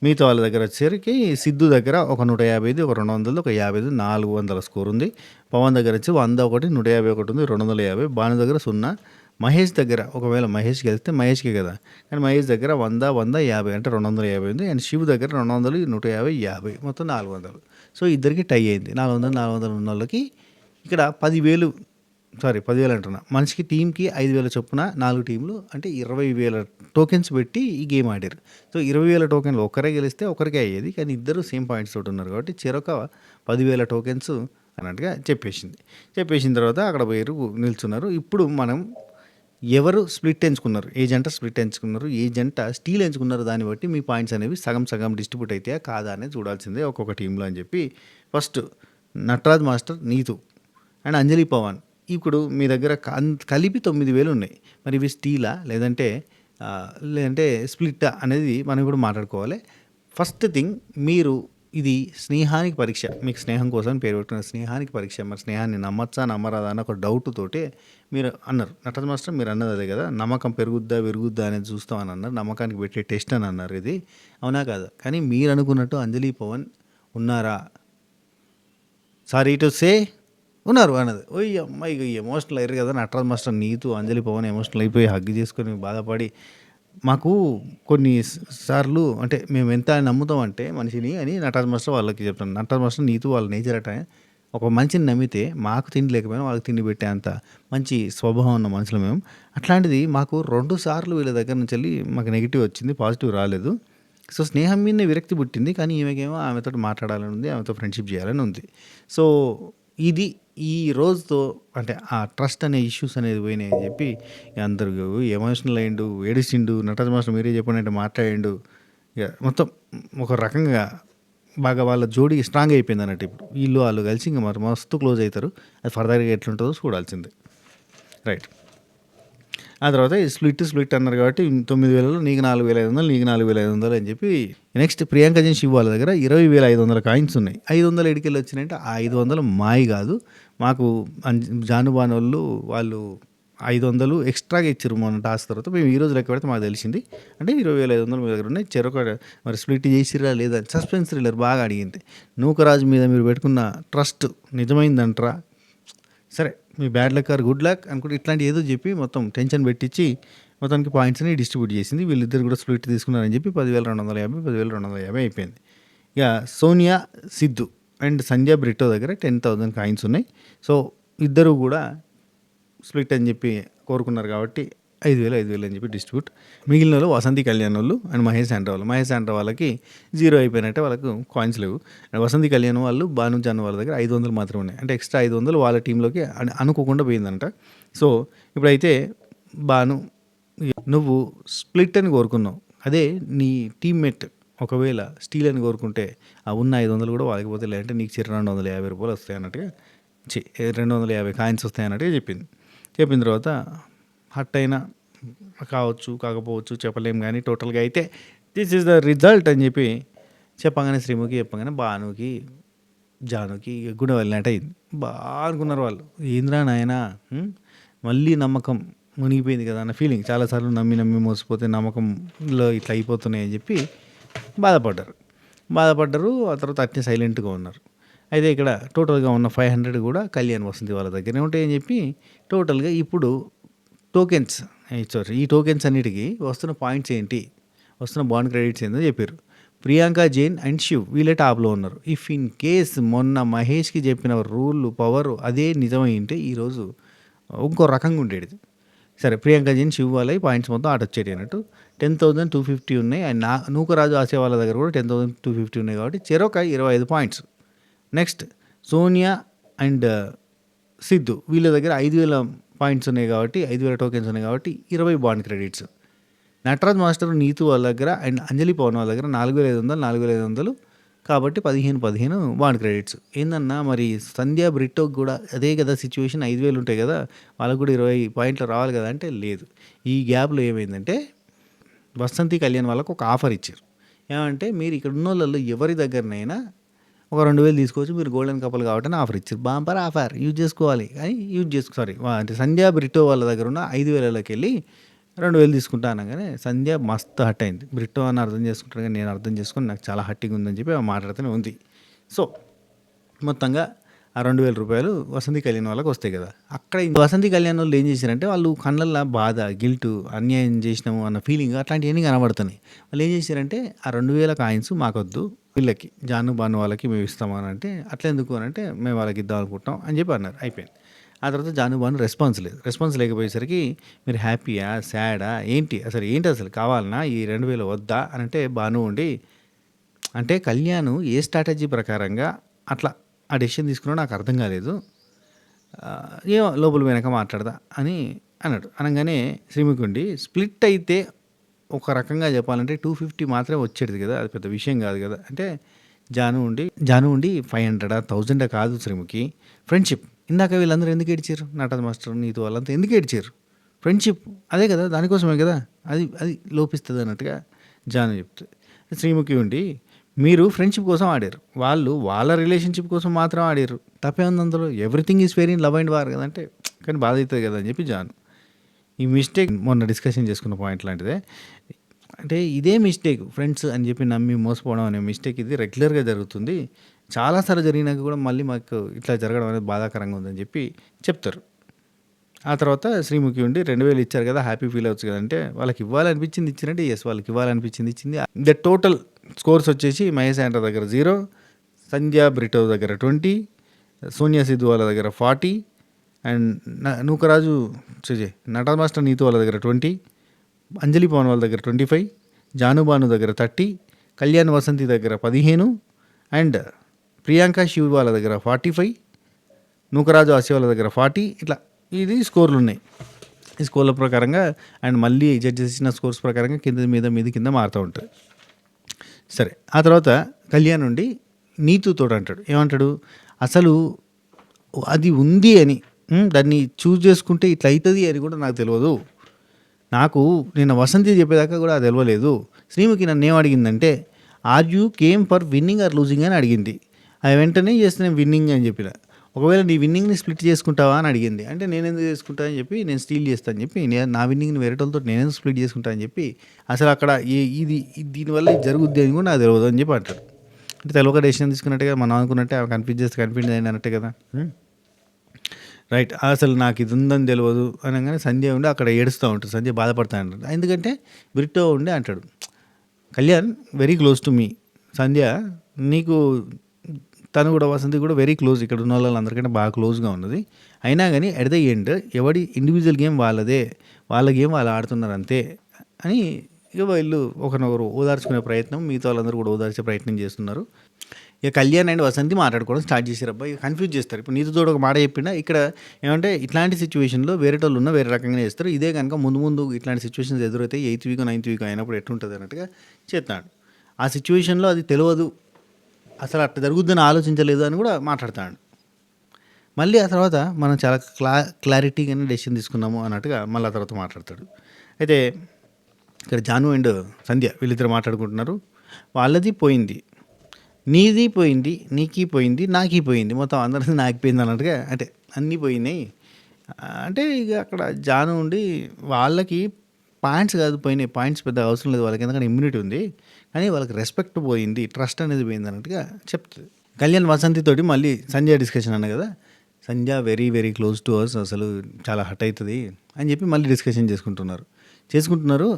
మిగతా వాళ్ళ దగ్గర వచ్చేసరికి సిద్ధు దగ్గర ఒక 150, ఒక 200, ఒక 50, 400 స్కోర్ ఉంది. పవన్ దగ్గర వచ్చి 100 ఒకటి, 151 ఉంది, 250. భాను దగ్గర 0. మహేష్ దగ్గర ఒకవేళ మహేష్ గెలిస్తే మహేష్కే కదా, కానీ మహేష్ దగ్గర 100, 100, 50 అంటే 250 ఉంది. అండ్ శివ్ దగ్గర 200, 150, 50 మొత్తం 400. సో ఇద్దరికి టై అయింది. 400, 400 ఉన్న వాళ్ళకి ఇక్కడ 10,000 అంటున్నా, మనిషికి టీంకి 5,000 చొప్పున 4 టీంలు అంటే 20,000 టోకెన్స్ పెట్టి ఈ గేమ్ ఆడారు. సో 20,000 టోకెన్లు ఒకరే గెలిస్తే ఒకరికే అయ్యేది, కానీ ఇద్దరు సేమ్ పాయింట్స్ తోటి ఉన్నారు కాబట్టి చెరొక 10,000 టోకెన్స్ అన్నట్టుగా చెప్పేసిన తర్వాత అక్కడ పోయారు నిల్చున్నారు. ఇప్పుడు మనం ఎవరు స్ప్లిట్ ఎంచుకున్నారు, ఏ జంట స్ప్లిట్ ఎంచుకున్నారు, ఏ జంట స్టీల్ ఎంచుకున్నారు, దాన్ని బట్టి మీ పాయింట్స్ అనేవి సగం డిస్ట్రిబ్యూట్ అయితే కాదా అనేది చూడాల్సిందే ఒక్కొక్క టీంలో అని చెప్పి first Nataraj master, Neetu and Anjali Pavan ఇప్పుడు మీ దగ్గర కలిపి 9,000 ఉన్నాయి. మరి ఇవి స్టీలా లేదంటే స్ప్లిట్టా అనేది మనం ఇప్పుడు మాట్లాడుకోవాలి. ఫస్ట్ థింగ్, మీరు ఇది స్నేహానికి పరీక్ష, మీకు స్నేహం కోసం పేరు పెట్టుకున్న స్నేహానికి పరీక్ష. మరి స్నేహాన్ని నమ్మచ్చా నమ్మరాదా అన్న ఒక డౌట్ తోటే మీరు అన్నారు. నటరాజ్ మాస్టర్ మీరు అన్నది అదే కదా, నమ్మకం పెరుగుద్దా విరుగుద్దా అనేది చూస్తామని అన్నారు. నమ్మకానికి పెట్టే టెస్ట్ అని అన్నారు. ఇది అవునా కాదా? కానీ మీరు అనుకున్నట్టు అంజలి పవన్ ఉన్నారా? సారీ టు సే ఉన్నారు అన్నది. అమ్మాయి ఎమోషనల్ అయ్యారు కదా నటరాజ్ మాస్టర్, నీతు అంజలి పవన్ ఎమోషనల్ అయిపోయి హగ్ చేసుకొని బాధపడి, మాకు కొన్ని సార్లు అంటే మేము ఎంత నమ్ముతాం అంటే మనిషిని అని నటరాజ్ మాస్టర్ వాళ్ళకి చెప్తాను. నటరాజ్ మాస్టర్ నీతు వాళ్ళ నేచర్ అట, ఒక మనిషిని నమ్మితే మాకు తిండి లేకపోయినా వాళ్ళకి తిండి పెట్టే అంత మంచి స్వభావం ఉన్న మనుషులు మేము. అట్లాంటిది మాకు 2 సార్లు వీళ్ళ దగ్గర నుంచి వెళ్ళి మాకు నెగిటివ్ వచ్చింది, పాజిటివ్ రాలేదు. సో స్నేహం మీదనే విరక్తి పుట్టింది, కానీ ఈమెకేమో ఆమెతో మాట్లాడాలని ఉంది, ఆమెతో ఫ్రెండ్షిప్ చేయాలని ఉంది. సో ఇది ఈ రోజుతో అంటే ఆ ట్రస్ట్ అనే ఇష్యూస్ అనేది పోయినాయి అని చెప్పి అందరూ ఎమోషనల్ అయ్యిండు, ఏడిచిండు. నటరాజ్ మాస్టర్ మీరే చెప్పండి అంటే మాట్లాడిండు. ఇక మొత్తం ఒక రకంగా బాగా వాళ్ళ జోడీ స్ట్రాంగ్ అయిపోయింది అన్నట్టు. ఇప్పుడు వీళ్ళు వాళ్ళు కలిసి ఇంకా మరి మస్తు క్లోజ్ అవుతారు. అది ఫర్దర్గా ఎట్లుంటుందో చూడాల్సిందే. రైట్. ఆ తర్వాత స్ప్లిట్ అన్నారు కాబట్టి 9,000 నీకు 4,500, నీకు 4,500 అని చెప్పి నెక్స్ట్ ప్రియాంక జైన్ శివ్ వాళ్ళ దగ్గర 20,500 కాయిన్స్ ఉన్నాయి. 500 ఎడికెళ్ళి వచ్చినాయంటే ఆ 500 మాయి కాదు, మాకు జానుబానోళ్ళు వాళ్ళు 500 ఎక్స్ట్రాగా ఇచ్చారు మొన్న టాస్క్ తర్వాత. మేము ఈ రోజు లెక్క పెడితే మాకు తెలిసింది. అంటే 20,500 మీ దగ్గర ఉన్నాయి. చెరొక మరి స్ప్లిట్ చేసిరా లేదా సస్పెన్స్ థ్రిల్లర్ బాగా అడిగింది. నూకరాజు మీద మీరు పెట్టుకున్న ట్రస్ట్ నిజమైందంటరా? సరే మీ bad luck or good luck అనుకుంటే ఇట్లాంటి ఏదో చెప్పి మొత్తం టెన్షన్ పెట్టించి మొత్తానికి పాయింట్స్ని డిస్ట్రిబ్యూట్ చేసింది. వీళ్ళిద్దరు కూడా స్ప్లిట్ తీసుకున్నారని చెప్పి 10,250, 10,250 అయిపోయింది. ఇక సోనియా, సిద్ధు అండ్ సంజయ్ బ్రిట్టో దగ్గర 10,000 కాయిన్స్ ఉన్నాయి. సో ఇద్దరు కూడా స్ప్లిట్ అని చెప్పి కోరుకున్నారు కాబట్టి 5,000 అని చెప్పి డిస్ట్రిబ్యూట్. మిగిలిన వాళ్ళు వసంతి కళ్యాణ్ వాళ్ళు అండ్ మహేష్ ఆండ్రా వాళ్ళకి 0 అయిపోయినట్టే, వాళ్ళకు కాయిన్స్ లేవు. అండ్ వసంతి కళ్యాణ్ వాళ్ళు భాను జాన్ వాళ్ళ దగ్గర 500 మాత్రమే ఉన్నాయి. అంటే ఎక్స్ట్రా 500 వాళ్ళ టీంలోకి అనుకోకుండా పోయిందంట. సో ఇప్పుడైతే భాను, నువ్వు స్ప్లిట్ అని కోరుకున్నావు, అదే నీ టీమ్మేట్ ఒకవేళ స్టీల్ అని కోరుకుంటే ఆ ఉన్న 500 కూడా వాళ్ళకి పోతే, లేదంటే నీకు 250 రూపాయలు వస్తాయి అన్నట్టుగా 250 కాయిన్స్ వస్తాయి అన్నట్టుగా చెప్పిన తర్వాత హట్ అయినా కావచ్చు కాకపోవచ్చు చెప్పలేము, కానీ టోటల్గా అయితే దిస్ ఈజ్ ద రిజల్ట్ అని చెప్పి చెప్పగానే శ్రీముఖి చెప్పగానే భానుకి జానుకి గుండె వెళ్ళినట్టు అయింది. బాగా అనుకున్నారు వాళ్ళు, ఏంద్రా నాయనా మళ్ళీ నమ్మకం మునిగిపోయింది కదా అన్న ఫీలింగ్. చాలాసార్లు నమ్మి మోసపోతే నమ్మకంలో ఇట్లా అయిపోతున్నాయి అని చెప్పి బాధపడ్డారు. ఆ తర్వాత అట్నే సైలెంట్గా ఉన్నారు. అయితే ఇక్కడ టోటల్గా ఉన్న 500 కూడా కళ్యాణ్ వసంతి వాళ్ళ దగ్గరనే ఉంటాయని చెప్పి టోటల్గా ఇప్పుడు ఈ టోకెన్స్ అన్నిటికీ వస్తున్న పాయింట్స్ ఏంటి, వస్తున్న బాండ్ క్రెడిట్స్ ఏంటో చెప్పారు. ప్రియాంక జైన్ అండ్ శివ్ వీళ్ళే టాప్లో ఉన్నారు. ఇఫ్ ఇన్ కేస్ మొన్న మహేష్కి చెప్పిన రూల్ పవర్ అదే నిజమైంటే ఈరోజు ఇంకో రకంగా ఉండేది. సరే ప్రియాంక జైన్ శివ్ వాళ్ళవి పాయింట్స్ మొత్తం అటు వచ్చేటి అన్నట్టు 10,250 ఉన్నాయి. అండ్ నూకరాజు ఆసియా వాళ్ళ దగ్గర కూడా 10,250 ఉన్నాయి కాబట్టి చెరొక 25 points. Next Sonia and Siddhu వీళ్ళ దగ్గర 5,000 పాయింట్స్ ఉన్నాయి కాబట్టి 5,000 టోకెన్స్ ఉన్నాయి కాబట్టి 20 bond credits. Nataraj master Neetu వాళ్ళ దగ్గర అండ్ అంజలి పవన్ వాళ్ళ దగ్గర 4,500 కాబట్టి 15 బాండ్ క్రెడిట్స్. ఏందన్నా మరి సంధ్య బ్రిట్టోకి కూడా అదే కదా సిచ్యువేషన్, 5,000 ఉంటాయి కదా, వాళ్ళకు కూడా 20 పాయింట్లు రావాలి కదా అంటే లేదు. ఈ గ్యాప్లో ఏమైందంటే వసంతి కళ్యాణ్ వాళ్ళకు ఒక ఆఫర్ ఇచ్చారు. ఏమంటే మీరు ఇక్కడ ఉన్న వాళ్ళల్లో ఎవరి దగ్గరనైనా ఒక 2,000 తీసుకోవచ్చు, మీరు గోల్డెన్ కపుల్ కాబట్టి ఆఫర్ ఇచ్చారు. బాంపర్ ఆఫర్ యూజ్ చేసుకోవాలి అని అంటే సంధ్య బ్రిట్టో వాళ్ళ దగ్గర ఉన్న 5,000లోకి వెళ్ళి 2,000 తీసుకుంటా అనగానే సంధ్య మస్తు హట్ అయింది. బ్రిట్టో అని అర్థం చేసుకుంటాను కానీ నేను అర్థం చేసుకుని నాకు చాలా హట్టింగ్ ఉందని చెప్పి మాట్లాడుతూనే ఉంది. సో మొత్తంగా ఆ 2,000 రూపాయలు వసంతి కళ్యాణ్ వాళ్ళకి వస్తాయి కదా. అక్కడ వసంతి కళ్యాణ్ వాళ్ళు ఏం చేశారంటే వాళ్ళు కళ్ళల్లో బాధ, గిల్ట్, అన్యాయం చేసినాము అన్న ఫీలింగ్ అట్లాంటివన్నీ కనబడుతున్నాయి. వాళ్ళు ఏం చేశారంటే ఆ 2,000 కాయిన్స్ మాకొద్దు, వీళ్ళకి జాను బాను వాళ్ళకి మేము ఇస్తామని అంటే అట్లా ఎందుకు అని అంటే మేము వాళ్ళకి ఇద్దాం అనుకుంటాం అని చెప్పి అన్నారు. అయిపోయింది. ఆ తర్వాత జాను బాను రెస్పాన్స్ లేకపోయేసరికి మీరు హ్యాపీయా సాడా ఏంటి అసలు కావాలన్నా ఈ 2,000 వద్దా అని అంటే బాను ఉండి అంటే కళ్యాణ్ ఏ స్ట్రాటజీ ప్రకారంగా అట్లా ఆ డెసిషన్ తీసుకున్నా నాకు అర్థం కాలేదు, ఏమో లోపల వెనక మాట్లాడదా అని అన్నాడు. అనగానే శ్రీముఖి స్ప్లిట్ అయితే ఒక రకంగా చెప్పాలంటే 250 మాత్రమే వచ్చేది కదా, అది పెద్ద విషయం కాదు కదా అంటే జాను ఉండి 500 1,000 కాదు శ్రీముఖి, ఫ్రెండ్షిప్. ఇందాక వీళ్ళందరూ ఎందుకు ఏడ్చారు, నటరాజ్ మాస్టర్ నీతో వాళ్ళంతా ఎందుకు ఏడ్చారు, ఫ్రెండ్షిప్ అదే కదా, దానికోసమే కదా, అది అది లోపిస్తుంది అన్నట్టుగా జాను చెప్తుంది. శ్రీముఖి ఉండి మీరు ఫ్రెండ్షిప్ కోసం ఆడారు, వాళ్ళు వాళ్ళ రిలేషన్షిప్ కోసం మాత్రం ఆడారు, తప్పే ఉంది అందులో, everything is very love and war కదంటే కానీ బాధ అవుతుంది కదా అని చెప్పి జాను. ఈ మిస్టేక్ మొన్న డిస్కషన్ చేసుకున్న పాయింట్ లాంటిదే. అంటే ఇదే మిస్టేక్ ఫ్రెండ్స్ అని చెప్పి నమ్మి మోసపోవడం అనే మిస్టేక్ ఇది రెగ్యులర్గా జరుగుతుంది, చాలాసార్లు జరిగినాక కూడా మళ్ళీ మాకు ఇట్లా జరగడం అనేది బాధాకరంగా ఉందని చెప్పి చెప్తారు. ఆ తర్వాత శ్రీముఖి ఉండి 2,000 ఇచ్చారు కదా హ్యాపీ ఫీల్ అవచ్చు కదా అంటే వాళ్ళకి ఇవ్వాలనిపించింది ఇచ్చినట్టే, ఎస్ వాళ్ళకి ఇవ్వాలనిపించింది ఇచ్చింది. ద టోటల్ స్కోర్స్ వచ్చేసి మహేష్ ఆండ్రా దగ్గర 0, సంధ్య బ్రిటో దగ్గర 20, సోనియా సిద్ధు వాళ్ళ దగ్గర 40 అండ్ నూకరాజు నటరాజ్ మాస్టర్ నీతు వాళ్ళ దగ్గర 20, అంజలి పవన్ వాళ్ళ దగ్గర 25, జానుబాను దగ్గర 30, కళ్యాణ్ వసంతి దగ్గర 15 అండ్ ప్రియాంక శివ్ వాళ్ళ దగ్గర 45, నూకరాజు ఆసియా వాళ్ళ దగ్గర 40. ఇట్లా ఇది స్కోర్లు ఉన్నాయి. ఈ స్కోర్ల ప్రకారంగా అండ్ మళ్ళీ జడ్జెస్ ఇచ్చిన స్కోర్స్ ప్రకారంగా కింద మారుతూ ఉంటుంది. సరే ఆ తర్వాత కళ్యాణ్ నుండి నీతుతో అంటాడు, ఏమంటాడు అసలు అది ఉంది అని, దాన్ని చూస్ చేసుకుంటే ఇట్లా అవుతుంది అని కూడా నాకు తెలియదు, నాకు నిన్న వసంతి చెప్పేదాకా కూడా అది తెలియలేదు. శ్రీముఖి నన్ను ఏం అడిగిందంటే are you came for winning or losing అని అడిగింది, అది వెంటనే చేస్తున్నాను విన్నింగ్ అని చెప్పిన, ఒకవేళ నీ విన్నింగ్ని స్ప్లిట్ చేసుకుంటావా అని అడిగింది, అంటే నేను ఎందుకు చేసుకుంటా అని చెప్పి నేను స్టీల్ చేస్తాను చెప్పి నా విన్నింగ్ని వేరేటోళ్ళతో నేను స్ప్లిట్ చేసుకుంటా అని చెప్పి అసలు అక్కడ ఇది దీనివల్ల ఇది జరుగుద్ది అని కూడా నాకు తెలియదు అని చెప్పి అంటాడు. అంటే తెలియక డెసిషన్ తీసుకున్నట్టుగా మనం అనుకున్నట్టే ఆమె కన్ఫ్యూజ్ అయింది అన్నట్టే కదా, రైట్. అసలు నాకు ఇది ఉందని తెలియదు అనగానే సంజయ్ ఉండి అక్కడ ఏడుస్తూ ఉంటాడు, సంజయ్ బాధపడతా అంటాడు. ఎందుకంటే బ్రిట్టో ఉండి అంటాడు Kalyan very close to me, సంధ్య నీకు తను కూడా వసంతి కూడా వెరీ క్లోజ్, ఇక్కడ ఉన్న వాళ్ళందరికంటే బాగా క్లోజ్గా ఉన్నది, అయినా కానీ ఎట్ ద ఎండ్ ఎవడి ఇండివిజువల్ గేమ్ వాళ్ళదే, వాళ్ళ గేమ్ వాళ్ళు ఆడుతున్నారు అంతే అని ఇక వీళ్ళు ఒకరినొకరు ఓదార్చుకునే ప్రయత్నం, మిగతా వాళ్ళందరూ కూడా ఓదార్చే ప్రయత్నం చేస్తున్నారు. ఇక కళ్యాణ్ అండ్ వసంతి మాట్లాడుకోవడం స్టార్ట్ చేశారు. అబ్బాయి కన్ఫ్యూజ్ చేస్తారు. ఇప్పుడు నీతో ఒక మాట చెప్పిండా, ఇక్కడ ఏమంటే ఇట్లాంటి సిచ్యువేషన్లో వేరే వాళ్ళు ఉన్న వేరే రకంగా చేస్తారు, ఇదే కనుక ముందు ఇట్లాంటి సిచ్యువేషన్స్ ఎదురైతే 8th వీక్ 9th వీక్ అయినప్పుడు ఎట్లుంటుంది అన్నట్టుగా చెప్తాడు. ఆ సిచ్యువేషన్లో అది తెలియదు, అసలు అట్లా జరుగుద్దని ఆలోచించలేదు అని కూడా మాట్లాడతాడు. మళ్ళీ ఆ తర్వాత మనం చాలా క్లారిటీగానే డెసిషన్ తీసుకున్నాము అన్నట్టుగా మళ్ళీ ఆ తర్వాత మాట్లాడతాడు. అయితే ఇక్కడ జాను అండ్ సంధ్య వీళ్ళిద్దరు మాట్లాడుకుంటున్నారు. వాళ్ళది పోయింది, నీది పోయింది, నీకీ పోయింది, నాకీ పోయింది, మొత్తం అందరిది నాకు పోయింది అన్నట్టుగా, అంటే అన్నీ పోయినాయి అంటే ఇక అక్కడ జాను ఉండి వాళ్ళకి పాయింట్స్ కాదు పోయినాయి, పాయింట్స్ పెద్ద అవసరం లేదు వాళ్ళకి, ఎందుకంటే ఇమ్యూనిటీ ఉంది, కానీ వాళ్ళకి రెస్పెక్ట్ పోయింది, ట్రస్ట్ అనేది పోయింది అన్నట్టుగా చెప్తుంది. కళ్యాణ్ వసంతితోటి మళ్ళీ సంజయ్ డిస్కషన్ అన్న కదా, Sanjay very very close to us, అసలు చాలా హట్ అవుతుంది అని చెప్పి మళ్ళీ డిస్కషన్ చేసుకుంటున్నారు.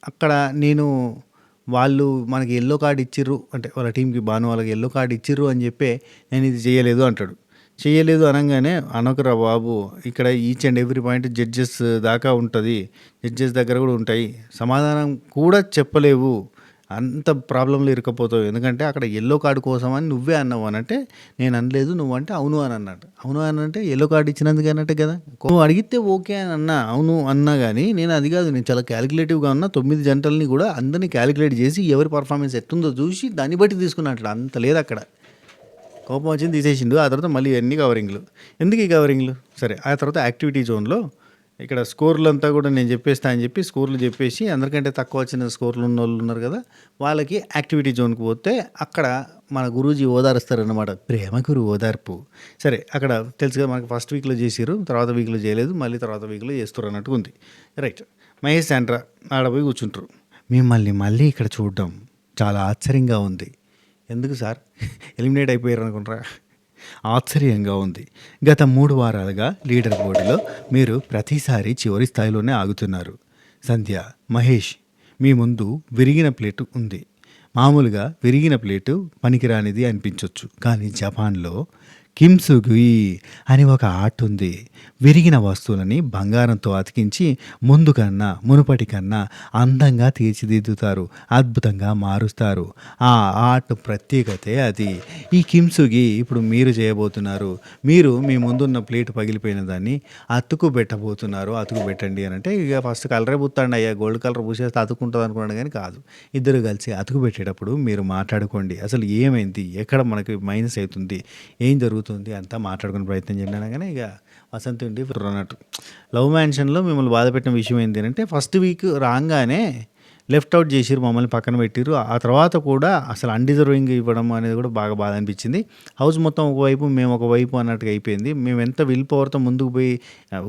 అక్కడ నేను వాళ్ళు మనకి యెల్లో కార్డ్ ఇచ్చిర్రు అంటే వాళ్ళ టీమ్‌కి భాను వాళ్ళకి యెల్లో కార్డ్ ఇచ్చిర్రు అని చెప్పే నేను ఇది చేయలేదు అంటాడు. చేయలేదు అనంగానే అనకురా బాబు! ఇక్కడ each and every point judges దాకా ఉంటది. జడ్జెస్ దగ్గర కూడా ఉంటాయి. సమాధానం కూడా చెప్పలేవు. అంత ప్రాబ్లమ్‌లో ఇరుక్కపోతావు. ఎందుకంటే అక్కడ యెల్లో కార్డ్ కోసమని నువ్వే అన్నావు అనంటే, నేను అనలేదు. నువ్వంటే అవును అని అన్నట్టు. అవును అని అంటే యెల్లో కార్డ్ ఇచ్చినందుకు అన్నట్టే కదా! నువ్వు అడిగితే ఓకే అని అన్నా. అవును అన్నా గానీ నేను అది కాదు. నేను చాలా క్యాలిక్యులేటివ్‌గా ఉన్నా. 9 జంటల్ని కూడా అందరిని క్యాలిక్యులేట్ చేసి ఎవరి పెర్ఫార్మన్స్ ఎట్టుందో చూసి దాన్ని బట్టి తీసుకున్నా అంటాడు. అంత లేదక్కడ. కోపం వచ్చింది తీసేసిండు. ఆ తర్వాత మళ్ళీ ఇవన్నీ కవరింగ్‌లు. ఎందుకు ఈ కవరింగ్‌లు? సరే. ఆ తర్వాత యాక్టివిటీ జోన్‌లో ఇక్కడ స్కోర్‌లంతా కూడా నేను చెప్పేస్తా అని చెప్పి స్కోర్‌లు చెప్పేసి అందరికంటే తక్కువ వచ్చిన స్కోర్‌లు ఉన్నోళ్ళు ఉన్నారు కదా! వాళ్ళకి యాక్టివిటీ జోన్‌కి పోతే అక్కడ మన గురూజీ ఓదారుస్తారనమాట. ప్రేమ గురు ఓదార్పు. సరే అక్కడ తెలుసు కదా మనకి ఫస్ట్ వీక్‌లో చేసిర్రు. తర్వాత వీక్‌లో చేయలేదు. మళ్ళీ తర్వాత వీక్‌లో చేస్తుర్రు అన్నట్టుగా ఉంది. రైట్. మహేష్, శాండ్రా ఆడ పోయి కూర్చుంటారు. మిమ్మల్ని మళ్ళీ ఇక్కడ చూడడం చాలా ఆశ్చర్యంగా ఉంది. ఎందుకు సార్? ఎలిమినేట్ అయిపోయారు అనుకుంటారా? ఆశ్చర్యంగా ఉంది. గత 3 వారాలుగా లీడర్ బోర్డులో మీరు ప్రతిసారి చివరి స్థాయిలోనే ఆగుతున్నారు. సంధ్య, మహేష్ మీ ముందు విరిగిన ప్లేటు ఉంది. మామూలుగా విరిగిన ప్లేటు పనికిరానిది అనిపించొచ్చు. కానీ జపాన్‌లో కిమ్సుగి అని ఒక ఆర్ట్ ఉంది. విరిగిన వస్తువులని బంగారంతో అతికించి ముందు కన్నా మునుపటి కన్నా అందంగా తీర్చిదిద్దుతారు. అద్భుతంగా మారుస్తారు. ఆ ఆర్ట్ ప్రత్యేకతే అది. ఈ కిమ్సుగి ఇప్పుడు మీరు చేయబోతున్నారు. మీరు మీ ముందున్న ప్లేట్ పగిలిపోయిన దాన్ని అతుకు పెట్టబోతున్నారు. అతుకు పెట్టండి అని అంటే ఇక ఫస్ట్ కలరే పూత్తండి అయ్యా గోల్డ్ కలర్ పూసేస్తే అతుక్కుంటుంది అనుకున్నాడు కానీ కాదు. ఇద్దరు కలిసి అతుకు పెట్టేటప్పుడు మీరు మాట్లాడుకోండి. అసలు ఏమైంది? ఎక్కడ మనకి మైనస్ అవుతుంది? ఏం జరుగుతుంది? అంతా మాట్లాడుకునే ప్రయత్నం చేయండి అనగానే ఇక వసంత్ ఉండి అన్నట్టు లవ్ మ్యాన్షన్‌లో మిమ్మల్ని బాధపెట్టిన విషయం ఏంటి అంటే ఫస్ట్ వీక్ రాంగానే లెఫ్ట్ అవుట్ చేసిర్రు. మమ్మల్ని పక్కన పెట్టిర్రు. ఆ తర్వాత కూడా అసలు అన్‌డిజర్వింగ్ ఇవ్వడం అనేది కూడా బాగా బాధ అనిపించింది. హౌస్ మొత్తం ఒకవైపు, మేము ఒకవైపు అన్నట్టుగా అయిపోయింది. మేము ఎంత విల్ పవర్‌తో ముందుకు పోయి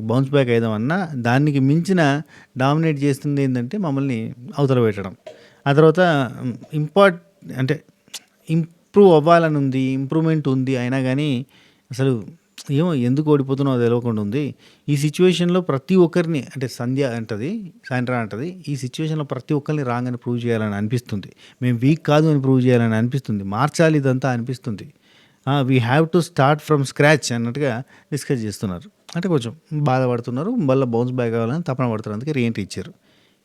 బౌన్స్ బ్యాక్ అయిదామన్నా దానికి మించిన డామినేట్ చేస్తుంది ఏందంటే మమ్మల్ని అవతల పెట్టడం. ఆ తర్వాత ఇంపార్ట్ అంటే ఇంప్రూవ్ అవ్వాలని ఉంది. ఇంప్రూవ్‌మెంట్ ఉంది. అయినా గానీ అసలు ఏమో ఎందుకు ఓడిపోతున్నామో తెలవకుండా ఉంది. ఈ సిట్యుయేషన్‌లో ప్రతి ఒక్కరిని అంటే సంధ్య అంటది, సాయంత్రం అంటది. ఈ సిట్యుయేషన్‌లో ప్రతి ఒక్కరిని రాంగ్ అని ప్రూవ్ చేయాలని అనిపిస్తుంది. మేము వీక్ కాదు అని ప్రూవ్ చేయాలని అనిపిస్తుంది. మార్చాలి ఇదంతా అనిపిస్తుంది. We have to start from scratch అన్నట్టుగా డిస్కస్ చేస్తున్నారు. అంటే కొంచెం బాధపడుతున్నారు. మళ్ళా బౌన్స్ బ్యాక్ అవ్వాలని తపన పడుతున్నారు. అందుకే రీఎంట్రీ ఇచ్చారు.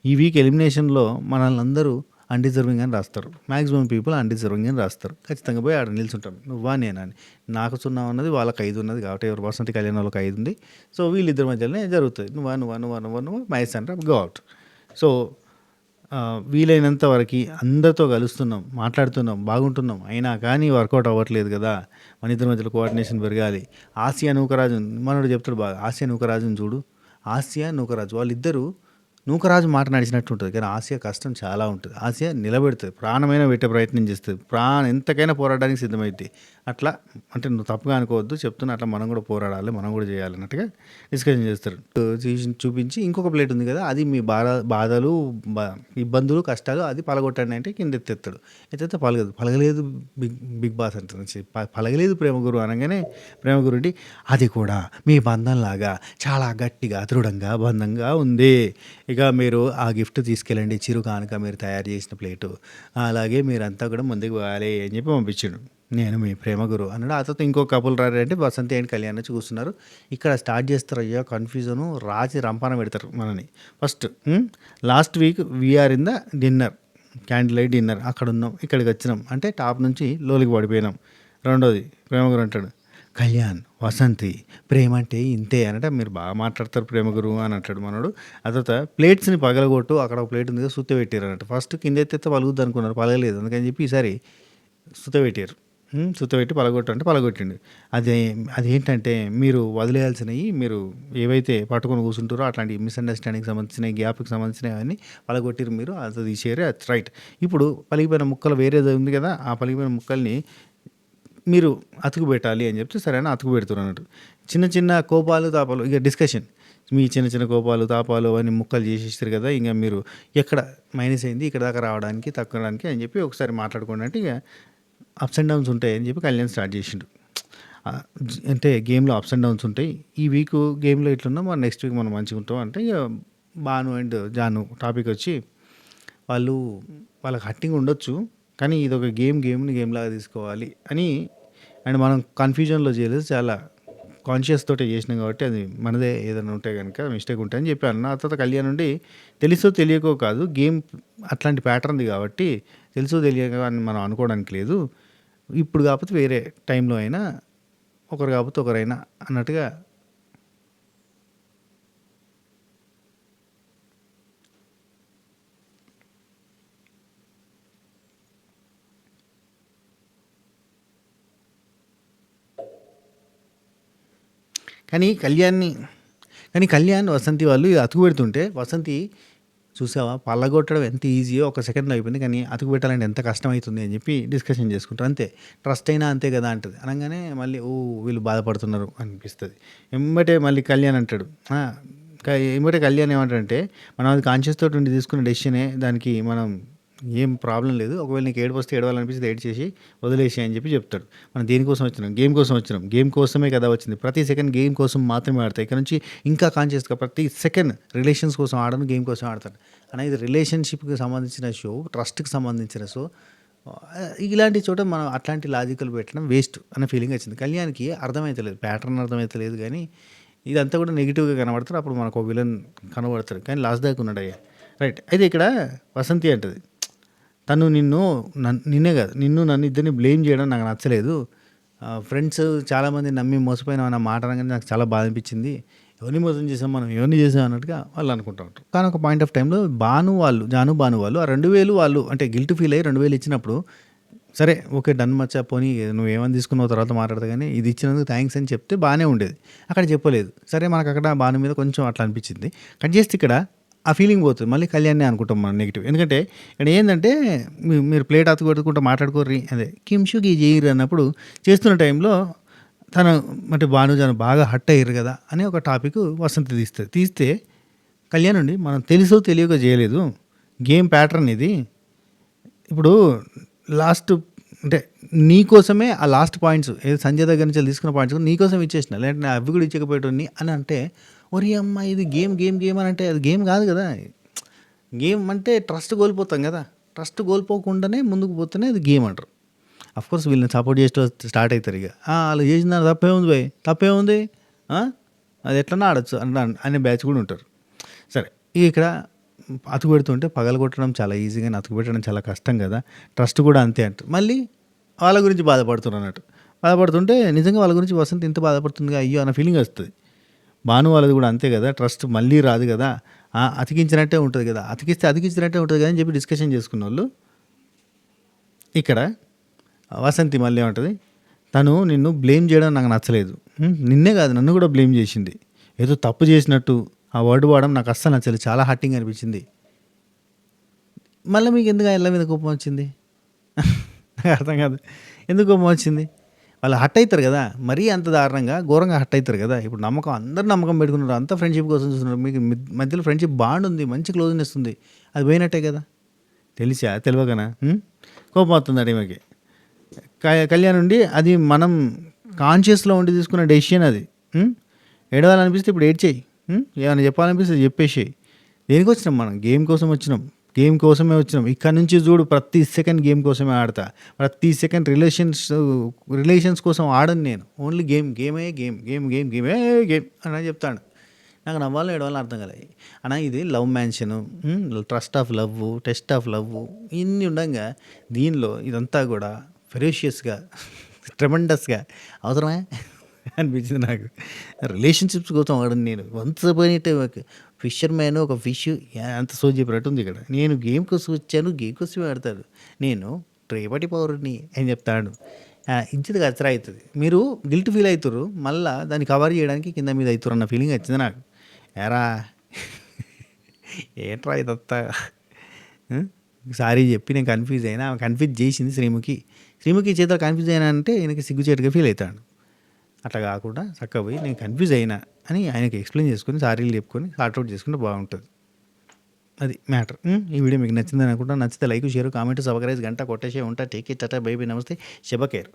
ఈ వీక్ ఎలిమినేషన్‌లో మనల్ని అందరూ అన్‌డిజర్వింగ్ అని రాస్తారు. మాక్సిమం పీపుల్ అన్‌డిజర్వింగ్ అని రాస్తారు. ఖచ్చితంగా పోయి ఆడ నిల్చుంటాం. నువ్వా నేనా అని. నాకు 0 ఉన్నది. వాళ్ళకి 5 ఉన్నది. కాబట్టి ఎవరి వసంతి కళ్యాణ్ వాళ్ళకి 5 ఉంది. సో వీళ్ళిద్దరి మధ్యలోనే జరుగుతది. నువ్వు మహేష్ అంటే గో ఔట్. సో వీలైనంత వరకి అందరితో కలుస్తున్నాం, మాట్లాడుతున్నాం, బాగుంటున్నాం. అయినా కానీ వర్కౌట్ అవ్వట్లేదు కదా! మన ఇద్దరి మధ్యలో కోఆర్డినేషన్ పెరగాలి. ఆసియా నూకరాజు మనోడు చెప్తాడు బాగా. ఆసియా నూకరాజుని చూడు. ఆసియా నూకరాజు వాళ్ళిద్దరూ నూకరాజు మాట నడిచినట్టు ఉంటుంది. కానీ ఆసియా కష్టం చాలా ఉంటుంది. ఆసియా నిలబెడుతుంది. ప్రాణమైనా పెట్టే ప్రయత్నం చేస్తుంది. ఎంతకైనా పోరాడడానికి సిద్ధమైద్ది. అట్లా అంటే నువ్వు తప్పుగా అనుకోవద్దు చెప్తున్నా. అట్లా మనం కూడా పోరాడాలి. మనం కూడా చేయాలి అన్నట్టుగా డిస్కషన్ చేస్తారు. చూపించి ఇంకొక ప్లేట్ ఉంది కదా! అది మీ బాధలు, ఇబ్బందులు, కష్టాలు అది పలగొట్టండి అంటే కింద ఎత్తేస్తాడు. ఎత్తేస్తే పలగదు. పలగలేదు బిగ్ బాస్ అంటుంది. పలగలేదు ప్రేమ గురువు అనగానే ప్రేమ గురుడి అది కూడా మీ బంధంలాగా చాలా గట్టిగా, దృఢంగా, బంధంగా ఉంది. ఇక మీరు ఆ గిఫ్ట్ తీసుకెళ్ళండి. చిరు కానుక మీరు తయారు చేసిన ప్లేటు. అలాగే మీరంతా కూడా ముందుకు పోవాలి అని చెప్పి పంపించిండు. నేను మీ ప్రేమ గురువు అన్నాడు. ఆ తర్వాత ఇంకో కపుల్ రారంటే వసంతి అండ్ కళ్యాణ్ వచ్చి కూర్చున్నారు. ఇక్కడ స్టార్ట్ చేస్తారు అయ్యా కన్ఫ్యూజను రాసి రంపాన పెడతారు మనని. First last week we are in the dinner, candle light dinner అక్కడ ఉన్నాం. ఇక్కడికి వచ్చినాం అంటే టాప్ నుంచి లోలికి పడిపోయినాం. రెండోది ప్రేమ గురు అంటాడు కళ్యాణ్, వసంతి ప్రేమ అంటే ఇంతే అనట. మీరు బాగా మాట్లాడతారు ప్రేమ గురువు అని అంటాడు మనోడు. ఆ తర్వాత ప్లేట్స్ని పగలగొట్టు అక్కడ ఒక ప్లేట్ ఉంది కదా సుత్త పెట్టారు అన్నట్టు. ఫస్ట్ కింద ఎత్తే పలుగుద్ది అనుకున్నారు, పలగలేదు. అందుకని చెప్పి ఈసారి సుత్త పెట్టారు. సుత్త పెట్టి పలగొట్టు అంటే పలగొట్టిండు. అదేంటంటే మీరు వదిలేయాల్సినవి మీరు ఏవైతే పట్టుకొని కూర్చుంటారో అట్లాంటి మిస్అండర్స్టాండింగ్కి సంబంధించినవి, గ్యాప్కి సంబంధించినవి అన్నీ పలగొట్టిరు మీరు. అది తీసేయరు. అది రైట్. ఇప్పుడు పలిగిపోయిన ముక్కలు వేరేది ఉంది కదా! ఆ పలిగిపోయిన ముక్కల్ని మీరు అతుకు పెట్టాలి అని చెప్తే సరే అని అతుకు పెడుతున్నారు అన్నట్టు. చిన్న చిన్న కోపాలు, తాపాలు ఇక డిస్కషన్. మీ చిన్న చిన్న కోపాలు, తాపాలు అవన్నీ ముక్కలు చేసేసారు కదా! ఇంక మీరు ఎక్కడ మైనస్ అయింది ఇక్కడ దాకా రావడానికి, తగ్గడానికి అని చెప్పి ఒకసారి మాట్లాడుకోండి అంటే ఇక అప్స్ అండ్ డౌన్స్ ఉంటాయి అని చెప్పి కళ్యాణ్ స్టార్ట్ చేసిండు. అంటే గేమ్‌లో అప్స్ అండ్ డౌన్స్ ఉంటాయి. ఈ వీక్ గేమ్‌లో ఇట్లున్నాం. మరి నెక్స్ట్ వీక్ మనం మంచిగా ఉంటాం అంటే ఇక భాను అండ్ జాను టాపిక్ వచ్చి వాళ్ళు వాళ్ళకి హర్టింగ్ ఉండొచ్చు. కానీ ఇదొక గేమ్‌ని గేమ్‌లాగా తీసుకోవాలి అని అండ్ మనం కన్‌ఫ్యూజన్‌లో చేయలేదు. చాలా కాన్షియస్ తోటే చేసినాం కాబట్టి అది మనదే ఏదైనా ఉంటే గనుక మిస్టేక్ ఉంటదని చెప్పాను. ఆ తర్వాత కళ్యాణ్ నుండి తెలుసో తెలియకో కాదు గేమ్ అట్లాంటి ప్యాటర్న్‌ది కాబట్టి తెలుసో తెలియక అని మనం అనుకోవడానికి లేదు. ఇప్పుడు కాకపోతే వేరే టైంలో అయినా ఒకరు కాకపోతే ఒకరైనా అన్నట్టుగా. కానీ కళ్యాణ్, వసంతి వాళ్ళు అతుకు పెడుతుంటే వసంతి చూసావా పళ్ళగొట్టడం ఎంత ఈజీయో ఒక సెకండ్‌లో అయిపోయింది. కానీ అతుకు పెట్టాలంటే ఎంత కష్టమైతుంది అని చెప్పి డిస్కషన్ చేసుకుంటారు. అంతే ట్రస్ట్ అయినా అంతే కదా అంటది. అనంగానే మళ్ళీ వీళ్ళు బాధపడుతున్నారు అనిపిస్తది. ఎమ్మటే మళ్ళీ కళ్యాణ్ అంటాడు. ఆ! ఎమ్మటే కళ్యాణ్ ఏమంటాడంటే మనం అది కాన్షియస్ తోటి ఉండి తీసుకున్న డెసిషనే దానికి మనం ఏం ప్రాబ్లమ్ లేదు. ఒకవేళ నీకు ఏడుపొస్తే ఏడవాలనిపిస్తే ఏడ్చేసి వదిలేసేయి అని చెప్పి చెప్తాడు. మనం దేనికోసం వచ్చినాం? గేమ్ కోసం వచ్చినాం. గేమ్ కోసమే కదా వచ్చింది. ప్రతి సెకండ్ గేమ్ కోసం మాత్రమే ఆడతా. ఇక్కడ నుంచి ఇంకా కాన్షియస్‌గా ప్రతి సెకండ్ రిలేషన్స్ కోసం ఆడను, గేమ్ కోసం ఆడతాను. అన్న ఇది రిలేషన్‌షిప్‌కి సంబంధించిన షో, ట్రస్ట్‌కి సంబంధించిన షో. ఇలాంటి చోట మనం అట్లాంటి లాజిక్‌లు పెట్టడం వేస్ట్ అన్న ఫీలింగ్ వచ్చింది. కళ్యాణ్‌కి అర్థమైతలేదు. ప్యాటర్న్ అర్థమైతలేదు గానీ ఇదంతా కూడా నెగెటివ్‌గా కనబడతారు. అప్పుడు మనకు ఒక విలన్ కనబడతాడు. కానీ లాస్ట్ దాకా ఉన్నాడయ్యా. రైట్. అయితే ఇక్కడ వసంతి అంటది. తను నిన్నే కాదు నిన్ను నన్ను ఇద్దరిని బ్లేమ్ చేయడం నాకు నచ్చలేదు. ఫ్రెండ్స్ చాలామంది నమ్మి మోసపోయినాం అన్న మాట అనగానే నాకు చాలా బాధ అనిపించింది. ఎవరిని మోసం చేసాం మనం ఎవరిని చేసాం అన్నట్టుగా వాళ్ళు అనుకుంటూ ఉంటారు. కానీ ఒక పాయింట్ ఆఫ్ టైంలో జాను భాను వాళ్ళు ఆ 2000 వాళ్ళు అంటే గిల్ట్ ఫీల్ అయ్యి 2000 ఇచ్చినప్పుడు సరే ఓకే డన్ మచ్చా పోనీ నువ్వేమని తీసుకున్నావు తర్వాత మాట్లాడతా కానీ ఇది ఇచ్చినందుకు థ్యాంక్స్ అని చెప్తే బాగానే ఉండేది. అక్కడ చెప్పలేదు. సరే మనకు అక్కడ భాను మీద కొంచెం అట్లా అనిపించింది. కట్ చేస్తే ఇక్కడ ఆ ఫీలింగ్ పోతుంది. మళ్ళీ కళ్యాణ్‌నే అనుకుంటాం మనం నెగెటివ్. ఎందుకంటే ఇక్కడ ఏందంటే మీరు ప్లేట్ అతుక్కొట్టుకుంటూ మాట్లాడుకోర్రి అదే కింషుకి జెయ్యిర్రి అన్నప్పుడు చేస్తున్న టైంలో తను అంటే జాను బాగా హర్ట్ అయ్యిర్రు కదా అని ఒక టాపిక్ వసంతి తీస్తది. తీస్తే కళ్యాణ్ ఉండి మనం తెలుసో తెలియకో చేయలేదు. గేమ్ ప్యాటర్న్ ఇది. ఇప్పుడు లాస్ట్ అంటే నీకోసమే ఆ లాస్ట్ పాయింట్స్ ఏదో సంజయ్ దగ్గర నుంచి తీసుకున్న పాయింట్స్ కూడా నీకోసం ఇచ్చేసిన. లేదంటే అవి కూడా ఇచ్చకపోయేటోడిని అని అంటే ఒరేయ్ అమ్మ ఇది గేమ్ అని అంటే అది గేమ్ కాదు కదా. గేమ్ అంటే ట్రస్ట్ కోల్పోతాం కదా. ట్రస్ట్ కోల్పోకుండానే ముందుకు పోతేనే అది గేమ్ అంటారు. అఫ్కోర్స్ వీళ్ళని సపోర్ట్ చేస్తూ స్టార్ట్ అవుతారు ఇక. వాళ్ళు చేసిన తప్పేముంది భయ్ తప్పేముంది అది ఎట్లన్నా ఆడొచ్చు అనే బ్యాచ్ కూడా ఉంటారు. సరే ఇక్కడ అతుకు పెడుతుంటే పగలగొట్టడం చాలా ఈజీగా అతుకు పెట్టడం చాలా కష్టం కదా. ట్రస్ట్ కూడా అంతే అంటారు. మళ్ళీ వాళ్ళ గురించి బాధపడుతున్నారు అన్నట్టు. బాధపడుతుంటే నిజంగా వాళ్ళ గురించి వసంత ఇంత బాధపడుతుంది అయ్యో అన్న ఫీలింగ్ వస్తుంది. భాను వాళ్ళది కూడా అంతే కదా. ట్రస్ట్ మళ్ళీ రాదు కదా. అతికించినట్టే ఉంటుంది కదా. అతికించినట్టే ఉంటుంది కదా అని చెప్పి డిస్కషన్ చేసుకున్న వాళ్ళు ఇక్కడ వసంతి మళ్ళీ ఏమంటుంది తను నిన్ను బ్లేమ్ చేయడం నాకు నచ్చలేదు. నిన్నే కాదు నన్ను కూడా బ్లేమ్ చేసింది. ఏదో తప్పు చేసినట్టు ఆ వర్డ్ వాడడం నాకు అస్సలు నచ్చలేదు. చాలా హర్టింగ్ అనిపించింది. మళ్ళీ మీకు ఎందుకు ఆ ఇళ్ళ మీద కోపం వచ్చింది? నాకు అర్థం కాదు. ఎందుకు కోపం వచ్చింది? వాళ్ళు హర్ట్ అవుతారు కదా. మరీ అంత దారుణంగా ఘోరంగా హర్ట్ అవుతారు కదా. ఇప్పుడు అందరు నమ్మకం పెట్టుకున్నారు. అంతా ఫ్రెండ్షిప్ కోసం చూస్తున్నారు. మీకు మధ్యలో ఫ్రెండ్షిప్ బాండ్ ఉంది, మంచి క్లోజ్నెస్ ఉంది. అది పోయినట్టే కదా. తెలియకనా కోపం వస్తుంది ఈమెకి. కళ్యాణ్ ఉండి అది మనం కాన్షియస్లో ఉండి తీసుకున్న డెసిషన్ అది. ఏడవాలనిపిస్తే ఇప్పుడు ఏడ్చేయి. ఏమైనా చెప్పాలనిపిస్తే చెప్పేసేయి. దేనికి వచ్చినాం మనం? గేమ్ కోసం వచ్చినాం. గేమ్ కోసమే వచ్చినాం. ఇక్కడ నుంచి చూడు ప్రతి సెకండ్ గేమ్ కోసమే ఆడతా. ప్రతి సెకండ్ రిలేషన్స్ కోసం ఆడను నేను. ఓన్లీ గేమే అని చెప్తాడు. నాకు నవ్వాలో ఏడవాలో అర్థం కాలేదు. అన్నా ఇది love mansion, trust of love, test of love ఇన్ని ఉండగా దీనిలో ఇదంతా కూడా ఫెరోషియస్గా ట్రెమండస్గా అవసరమే అనిపించింది నాకు. రిలేషన్షిప్స్ కోసం ఆడను నేను. వన్స్ పోయినట్టే ఫిషర్ మ్యాన్ ఒక ఫిష్ అంత సోది చెప్పినట్టు ఉంది ఇక్కడ. నేను గేమ్ కోసం వచ్చాను, గేమ్ కోసమే ఆడతాడు. నేను రేపటి పౌరుడిని అని చెప్తాడు. ఇజ్జత్ కచరా అవుతుంది. మీరు గిల్ట్ ఫీల్ అవుతారు. మళ్ళీ దాన్ని కవర్ చేయడానికి కింద మీద అవుతారు అన్న ఫీలింగ్ వచ్చింది నాకు. ఎరా ఏంట్రా ఇదంతా సారీ చెప్పి నేను కన్ఫ్యూజ్ అయినా. ఆమె కన్ఫ్యూజ్ చేసింది శ్రీముఖి చేతిలో కన్ఫ్యూజ్ అయినా అంటే ఈయనకి సిగ్గుచేటుగా ఫీల్ అవుతాడు. అట్లా కాకుండా చక్కగా పోయి నేను కన్ఫ్యూజ్ అయినా అని ఆయనకి ఎక్స్ప్లెయిన్ చేసుకొని సారీలు చెప్పుకొని సార్ట్అవుట్ చేసుకుంటే బాగుంటుంది. అది మ్యాటర్. ఈ వీడియో మీకు నచ్చిందని అనుకుంటా. నచ్చితే లైక్, షేర్, కామెంట్, సబ్స్క్రైబ్ గంట కొట్టేసే ఉంటా. Take it tata bye by నమస్తే శుభ కేర్.